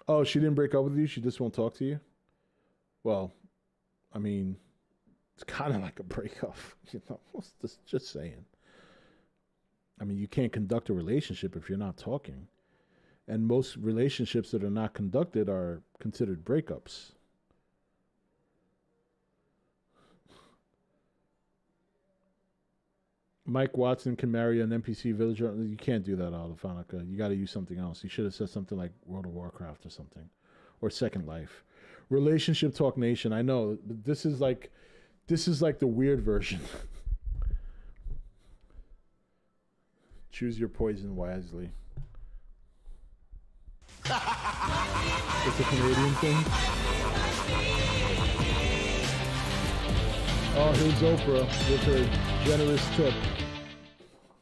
Oh, she didn't break up with you? She just won't talk to you? Well, I mean, it's kind of like a breakup. Just saying. I mean, you can't conduct a relationship if you're not talking. And most relationships that are not conducted are considered breakups. Mike Watson can marry an NPC villager. You can't do that, Alphanica. You got to use something else. You should have said something like World of Warcraft or something. Or Second Life. Relationship Talk Nation. I know. But this is like the weird version. Choose your poison wisely. It's a Canadian thing. Oh, here's Oprah with her generous tip.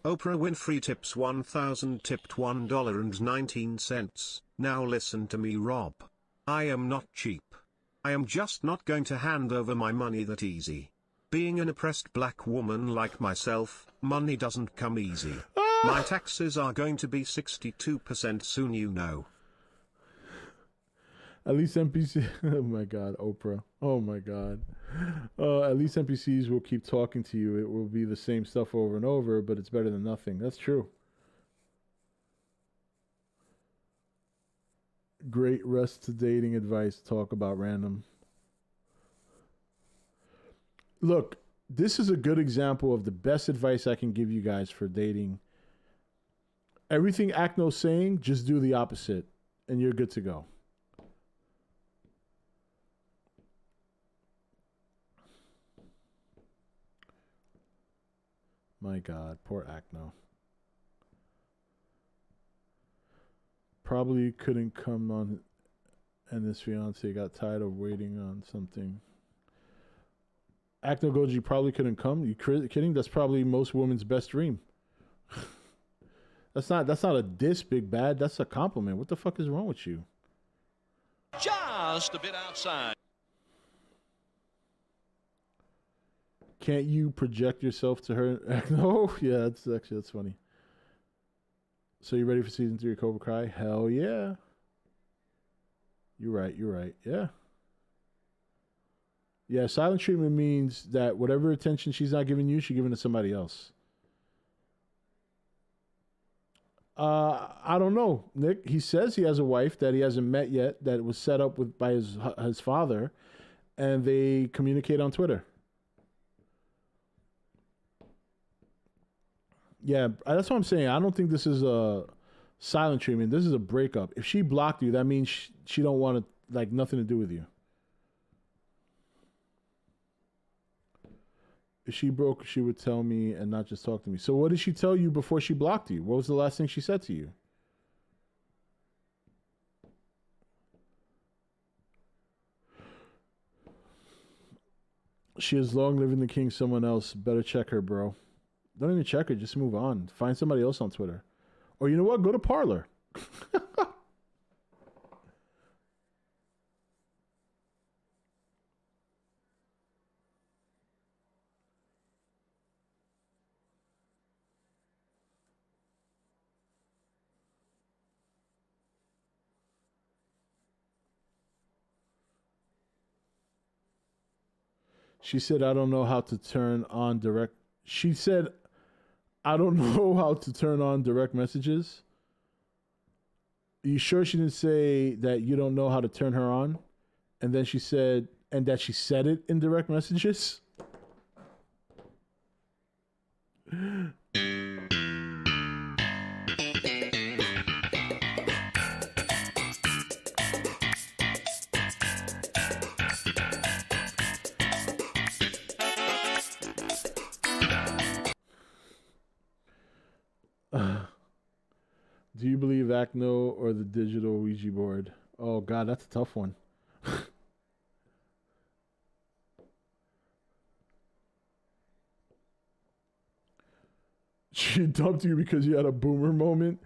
Oprah Winfrey tips 1,000 tipped $1.19. Now listen to me, Rob. I am not cheap. I am just not going to hand over my money that easy. Being an oppressed black woman like myself, money doesn't come easy. My taxes are going to be 62% soon, you know.
At least NPC. Oh my God, Oprah. Oh my God. At least NPCs will keep talking to you. It will be the same stuff over and over, but it's better than nothing. That's true. Great rest to dating advice. Talk about random. Look, this is a good example of the best advice I can give you guys for dating. Everything Acno's saying, just do the opposite, and you're good to go. My God, poor Acno. Probably couldn't come on, and his fiance got tired of waiting on something. Acno Goji probably couldn't come. You kidding? That's probably most women's best dream. That's not a diss, Big Bad. That's a compliment. What the fuck is wrong with you?
Just a bit outside.
Can't you project yourself to her? No, yeah, that's funny. So you ready for season 3 of Cobra Kai? Hell yeah. You're right. Yeah. Yeah, silent treatment means that whatever attention she's not giving you, she's giving to somebody else. I don't know, Nick. He says he has a wife that he hasn't met yet that was set up by his father, and they communicate on Twitter. Yeah, that's what I'm saying. I don't think this is a silent treatment. This is a breakup. If she blocked you, that means she don't want to, nothing to do with you. If she broke, she would tell me and not just talk to me. So what did she tell you before she blocked you? What was the last thing she said to you? She is long living the king. Someone else. Better check her, bro. Don't even check her. Just move on. Find somebody else on Twitter. Or you know what? Go to Parler. She said, I don't know how to turn on direct. She said, I don't know how to turn on direct messages. Are you sure she didn't say that you don't know how to turn her on? And then she said, and that she said it in direct messages? Do you believe Acno or the digital Ouija board? Oh, God, that's a tough one. She dumped you because you had a boomer moment.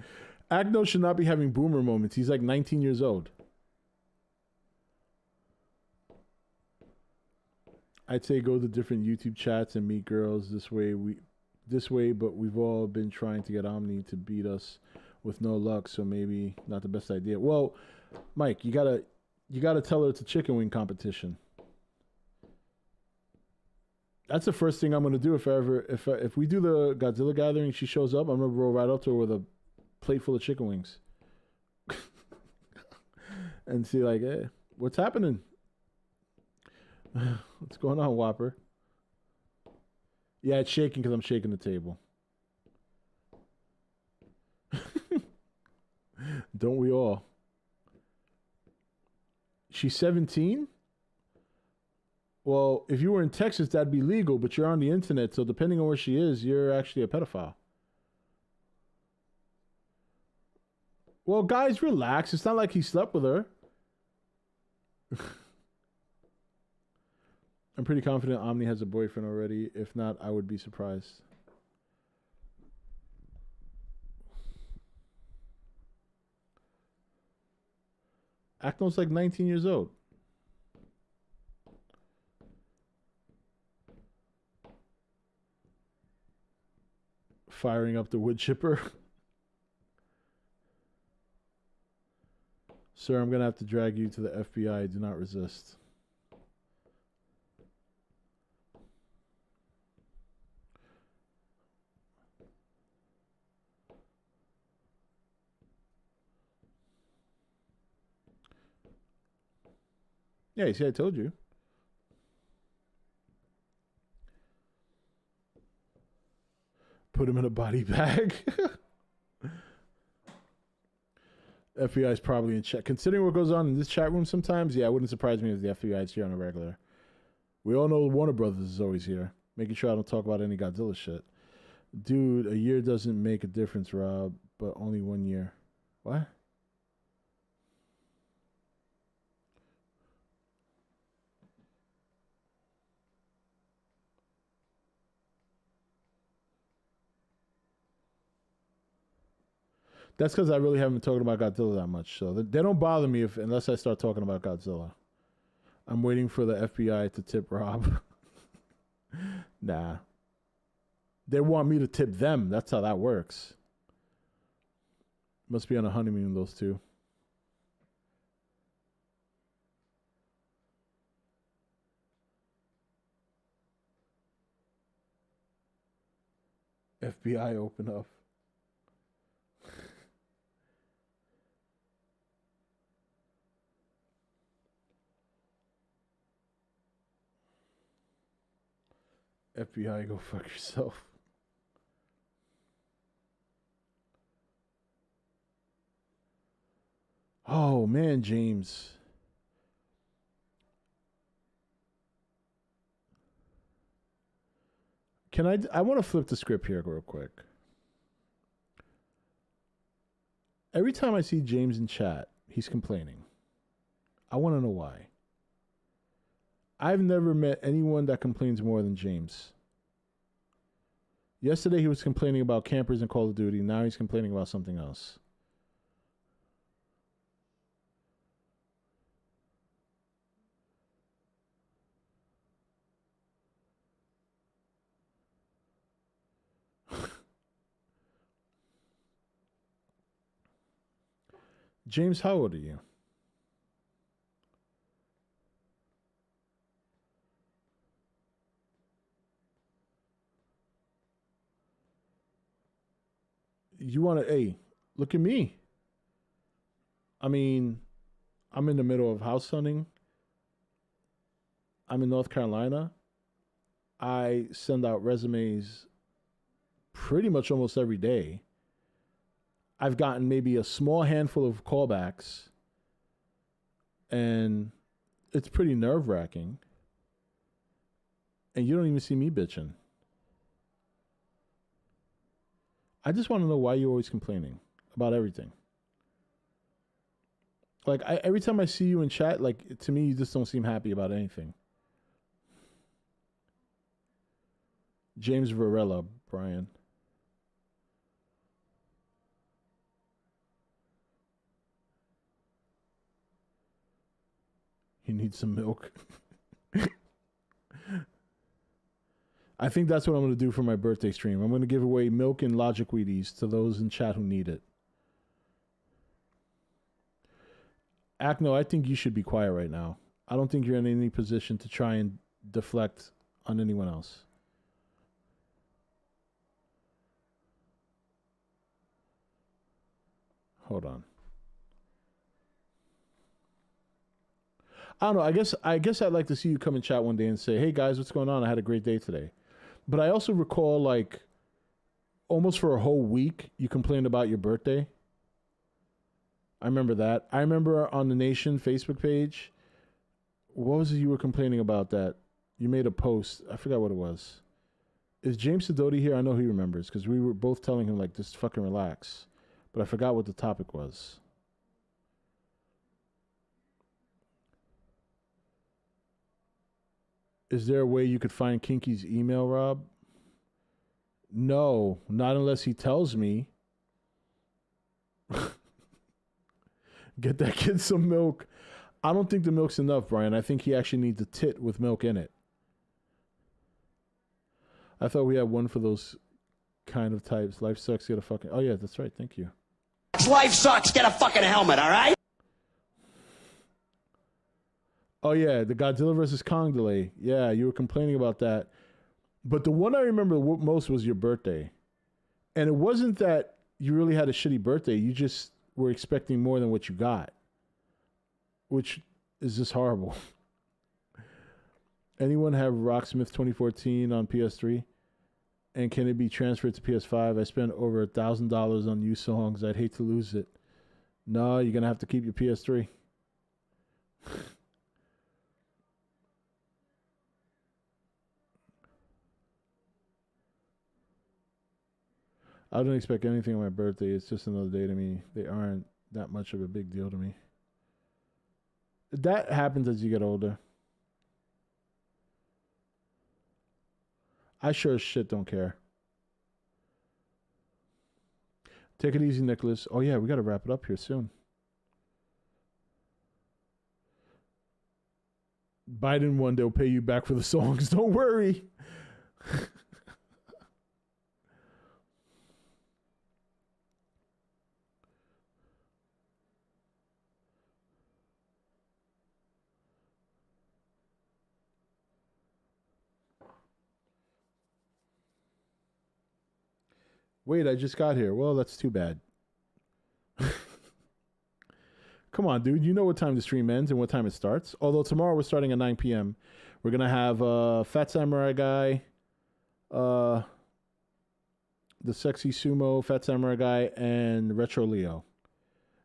Acno should not be having boomer moments. He's like 19 years old. I'd say go to different YouTube chats and meet girls this way. But we've all been trying to get Omni to beat us with no luck, so maybe not the best idea. Well, Mike, you gotta tell her it's a chicken wing competition. That's the first thing I'm gonna do if we do the Godzilla gathering. She shows up, I'm gonna roll right up to her with a plate full of chicken wings, and see hey, what's happening? What's going on, Whopper? Yeah, it's shaking because I'm shaking the table. Don't we all? She's 17? Well, if you were in Texas, that'd be legal, but you're on the internet, so depending on where she is, you're actually a pedophile. Well, guys, relax. It's not like he slept with her. I'm pretty confident Omni has a boyfriend already. If not, I would be surprised. Akno's like 19 years old. Firing up the wood chipper. Sir, I'm going to have to drag you to the FBI. Do not resist. Yeah, you see, I told you. Put him in a body bag. FBI is probably in chat. Considering what goes on in this chat room sometimes, yeah, it wouldn't surprise me if the FBI is here on a regular. We all know Warner Brothers is always here, making sure I don't talk about any Godzilla shit. Dude, a year doesn't make a difference, Rob, but only 1 year. What? That's because I really haven't been talking about Godzilla that much. So they don't bother me unless I start talking about Godzilla. I'm waiting for the FBI to tip Rob. Nah. They want me to tip them. That's how that works. Must be on a honeymoon, those two. FBI open up. FBI, go fuck yourself. Oh, man, James. I want to flip the script here real quick. Every time I see James in chat, he's complaining. I want to know why. I've never met anyone that complains more than James. Yesterday he was complaining about campers in Call of Duty. Now he's complaining about something else. James, how old are you? You want to, hey, look at me. I mean, I'm in the middle of house hunting. I'm in North Carolina. I send out resumes pretty much almost every day. I've gotten maybe a small handful of callbacks, and it's pretty nerve-wracking. And you don't even see me bitching. I just want to know why you're always complaining about everything. Like, every time I see you in chat, like, to me, you just don't seem happy about anything. James Varela, Brian. He needs some milk. I think that's what I'm going to do for my birthday stream. I'm going to give away milk and Logic Wheaties to those in chat who need it. Acno, I think you should be quiet right now. I don't think you're in any position to try and deflect on anyone else. Hold on. I don't know. I guess I'd like to see you come in chat one day and say, "Hey guys, what's going on? I had a great day today." But I also recall, like, almost for a whole week, you complained about your birthday. I remember that. I remember on the Nation Facebook page, what was it you were complaining about that? You made a post. I forgot what it was. Is James Sidoti here? I know he remembers because we were both telling him, like, just fucking relax. But I forgot what the topic was. Is there a way you could find Kinky's email, Rob? No, not unless he tells me. Get that kid some milk. I don't think the milk's enough, Brian. I think he actually needs a tit with milk in it. I thought we had one for those kind of types. Life sucks, get a fucking... Oh, yeah, that's right. Thank you.
Life sucks, get a fucking helmet, all right?
Oh, yeah, the Godzilla vs. Kong delay. Yeah, you were complaining about that. But the one I remember most was your birthday. And it wasn't that you really had a shitty birthday. You just were expecting more than what you got. Which is just horrible. Anyone have Rocksmith 2014 on PS3? And can it be transferred to PS5? I spent over $1,000 on new songs. I'd hate to lose it. No, you're going to have to keep your PS3. I don't expect anything on my birthday. It's just another day to me. They aren't that much of a big deal to me. That happens as you get older. I sure as shit don't care. Take it easy, Nicholas. Oh, yeah, we got to wrap it up here soon. Biden won. They'll pay you back for the songs. Don't worry. Wait, I just got here. Well, that's too bad. Come on, dude. You know what time the stream ends and what time it starts. Although tomorrow we're starting at 9 p.m. We're going to have Fat Samurai Guy, the Sexy Sumo, Fat Samurai Guy, and Retro Leo.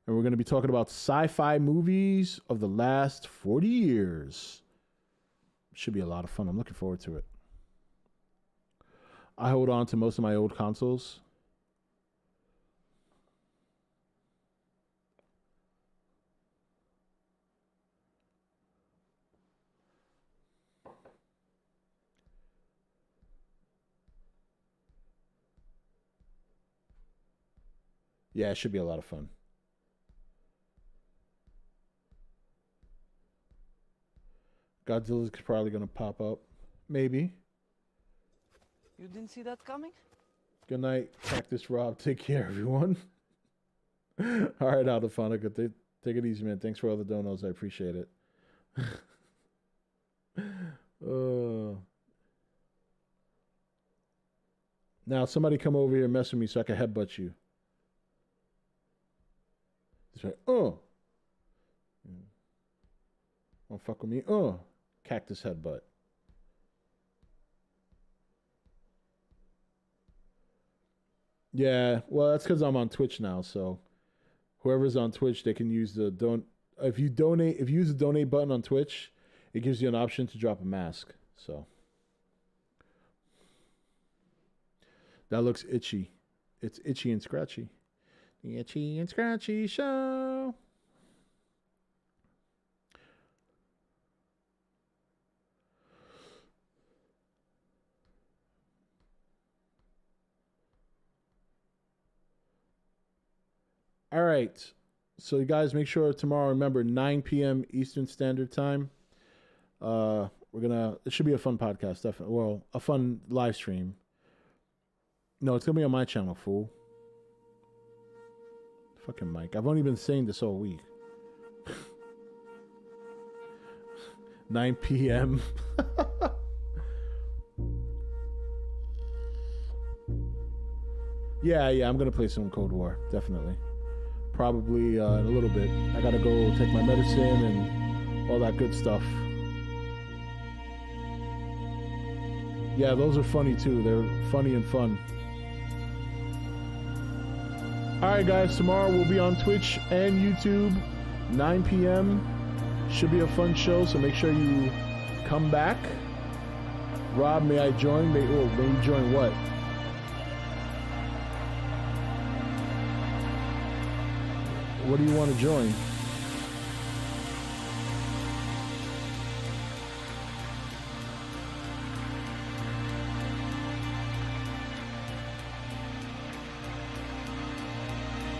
And we're going to be talking about sci-fi movies of the last 40 years. Should be a lot of fun. I'm looking forward to it. I hold on to most of my old consoles. Yeah, it should be a lot of fun. Godzilla's probably going to pop up. Maybe.
You didn't see that coming?
Good night, Cactus Rob. Take care, everyone. All right, Aldafonica. Take it easy, man. Thanks for all the donos. I appreciate it. Now, somebody come over here and mess with me so I can headbutt you. Just like, Don't fuck with me. Cactus headbutt. Yeah, well, that's because I'm on Twitch now. So, whoever's on Twitch, they can use the If you use the donate button on Twitch, it gives you an option to drop a mask. So, that looks itchy. It's itchy and scratchy. The Itchy and Scratchy Show. All right. So you guys make sure tomorrow, remember 9 p.m. Eastern Standard Time. It should be a fun podcast, definitely. Well, a fun live stream. No, it's gonna be on my channel, fool. Fucking Mike. I've only been saying this all week. 9 p.m. Yeah, I'm gonna play some Cold War, definitely. Probably in a little bit. I gotta go take my medicine and all that good stuff. Yeah, those are funny too. They're funny and fun. Alright guys, tomorrow we'll be on Twitch and YouTube, 9 p.m. Should be a fun show, so make sure you come back. Rob, may I join? May you join what? What do you want to join?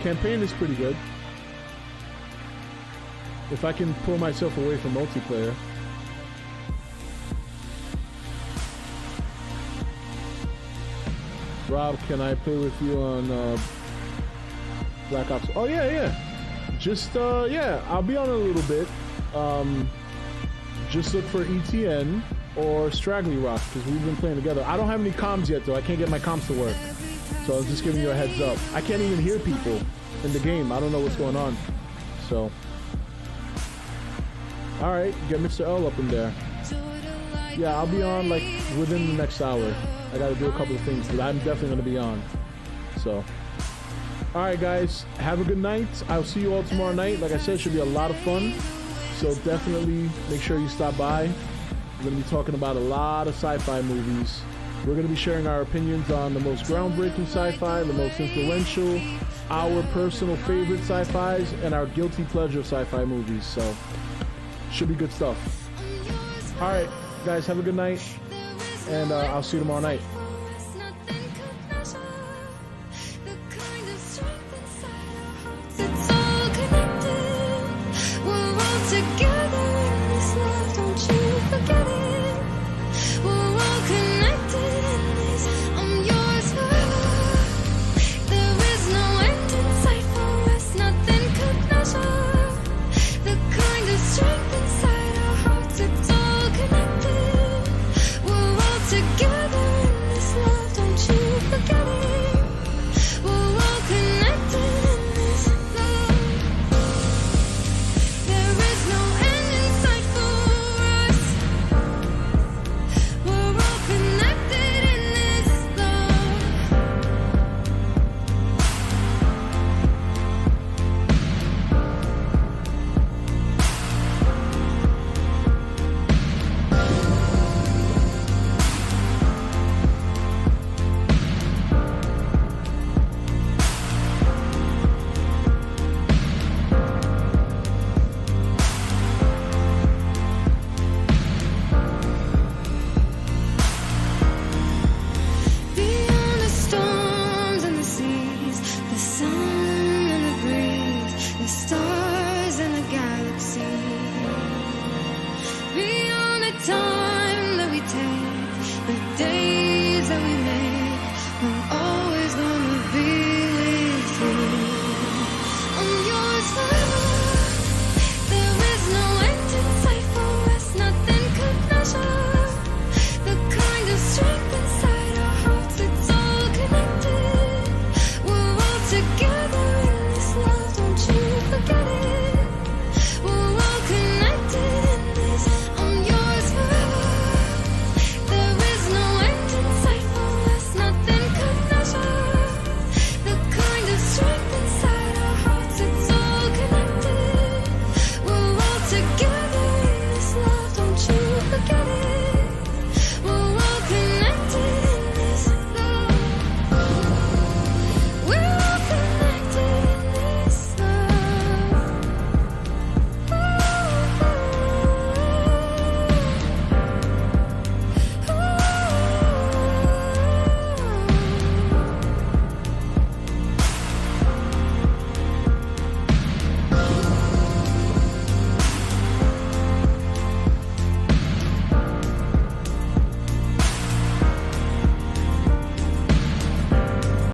Campaign is pretty good. If I can pull myself away from multiplayer. Rob, can I play with you on Black Ops? Oh yeah. Just yeah, I'll be on a little bit. Just look for E.T.N. or Straggly Rock because we've been playing together. I don't have any comms yet though. I can't get my comms to work. So I was just giving you a heads up. I can't even hear people in the game. I don't know what's going on. So, all right, get Mr. L up in there. Yeah, I'll be on like within the next hour. I got to do a couple of things, but I'm definitely going to be on. So, all right, guys, have a good night. I'll see you all tomorrow night. Like I said, it should be a lot of fun. So definitely make sure you stop by. We're going to be talking about a lot of sci-fi movies. We're going to be sharing our opinions on the most groundbreaking sci-fi, the most influential, our personal favorite sci-fis, and our guilty pleasure sci-fi movies. So, should be good stuff. All right, guys, have a good night, and I'll see you tomorrow night.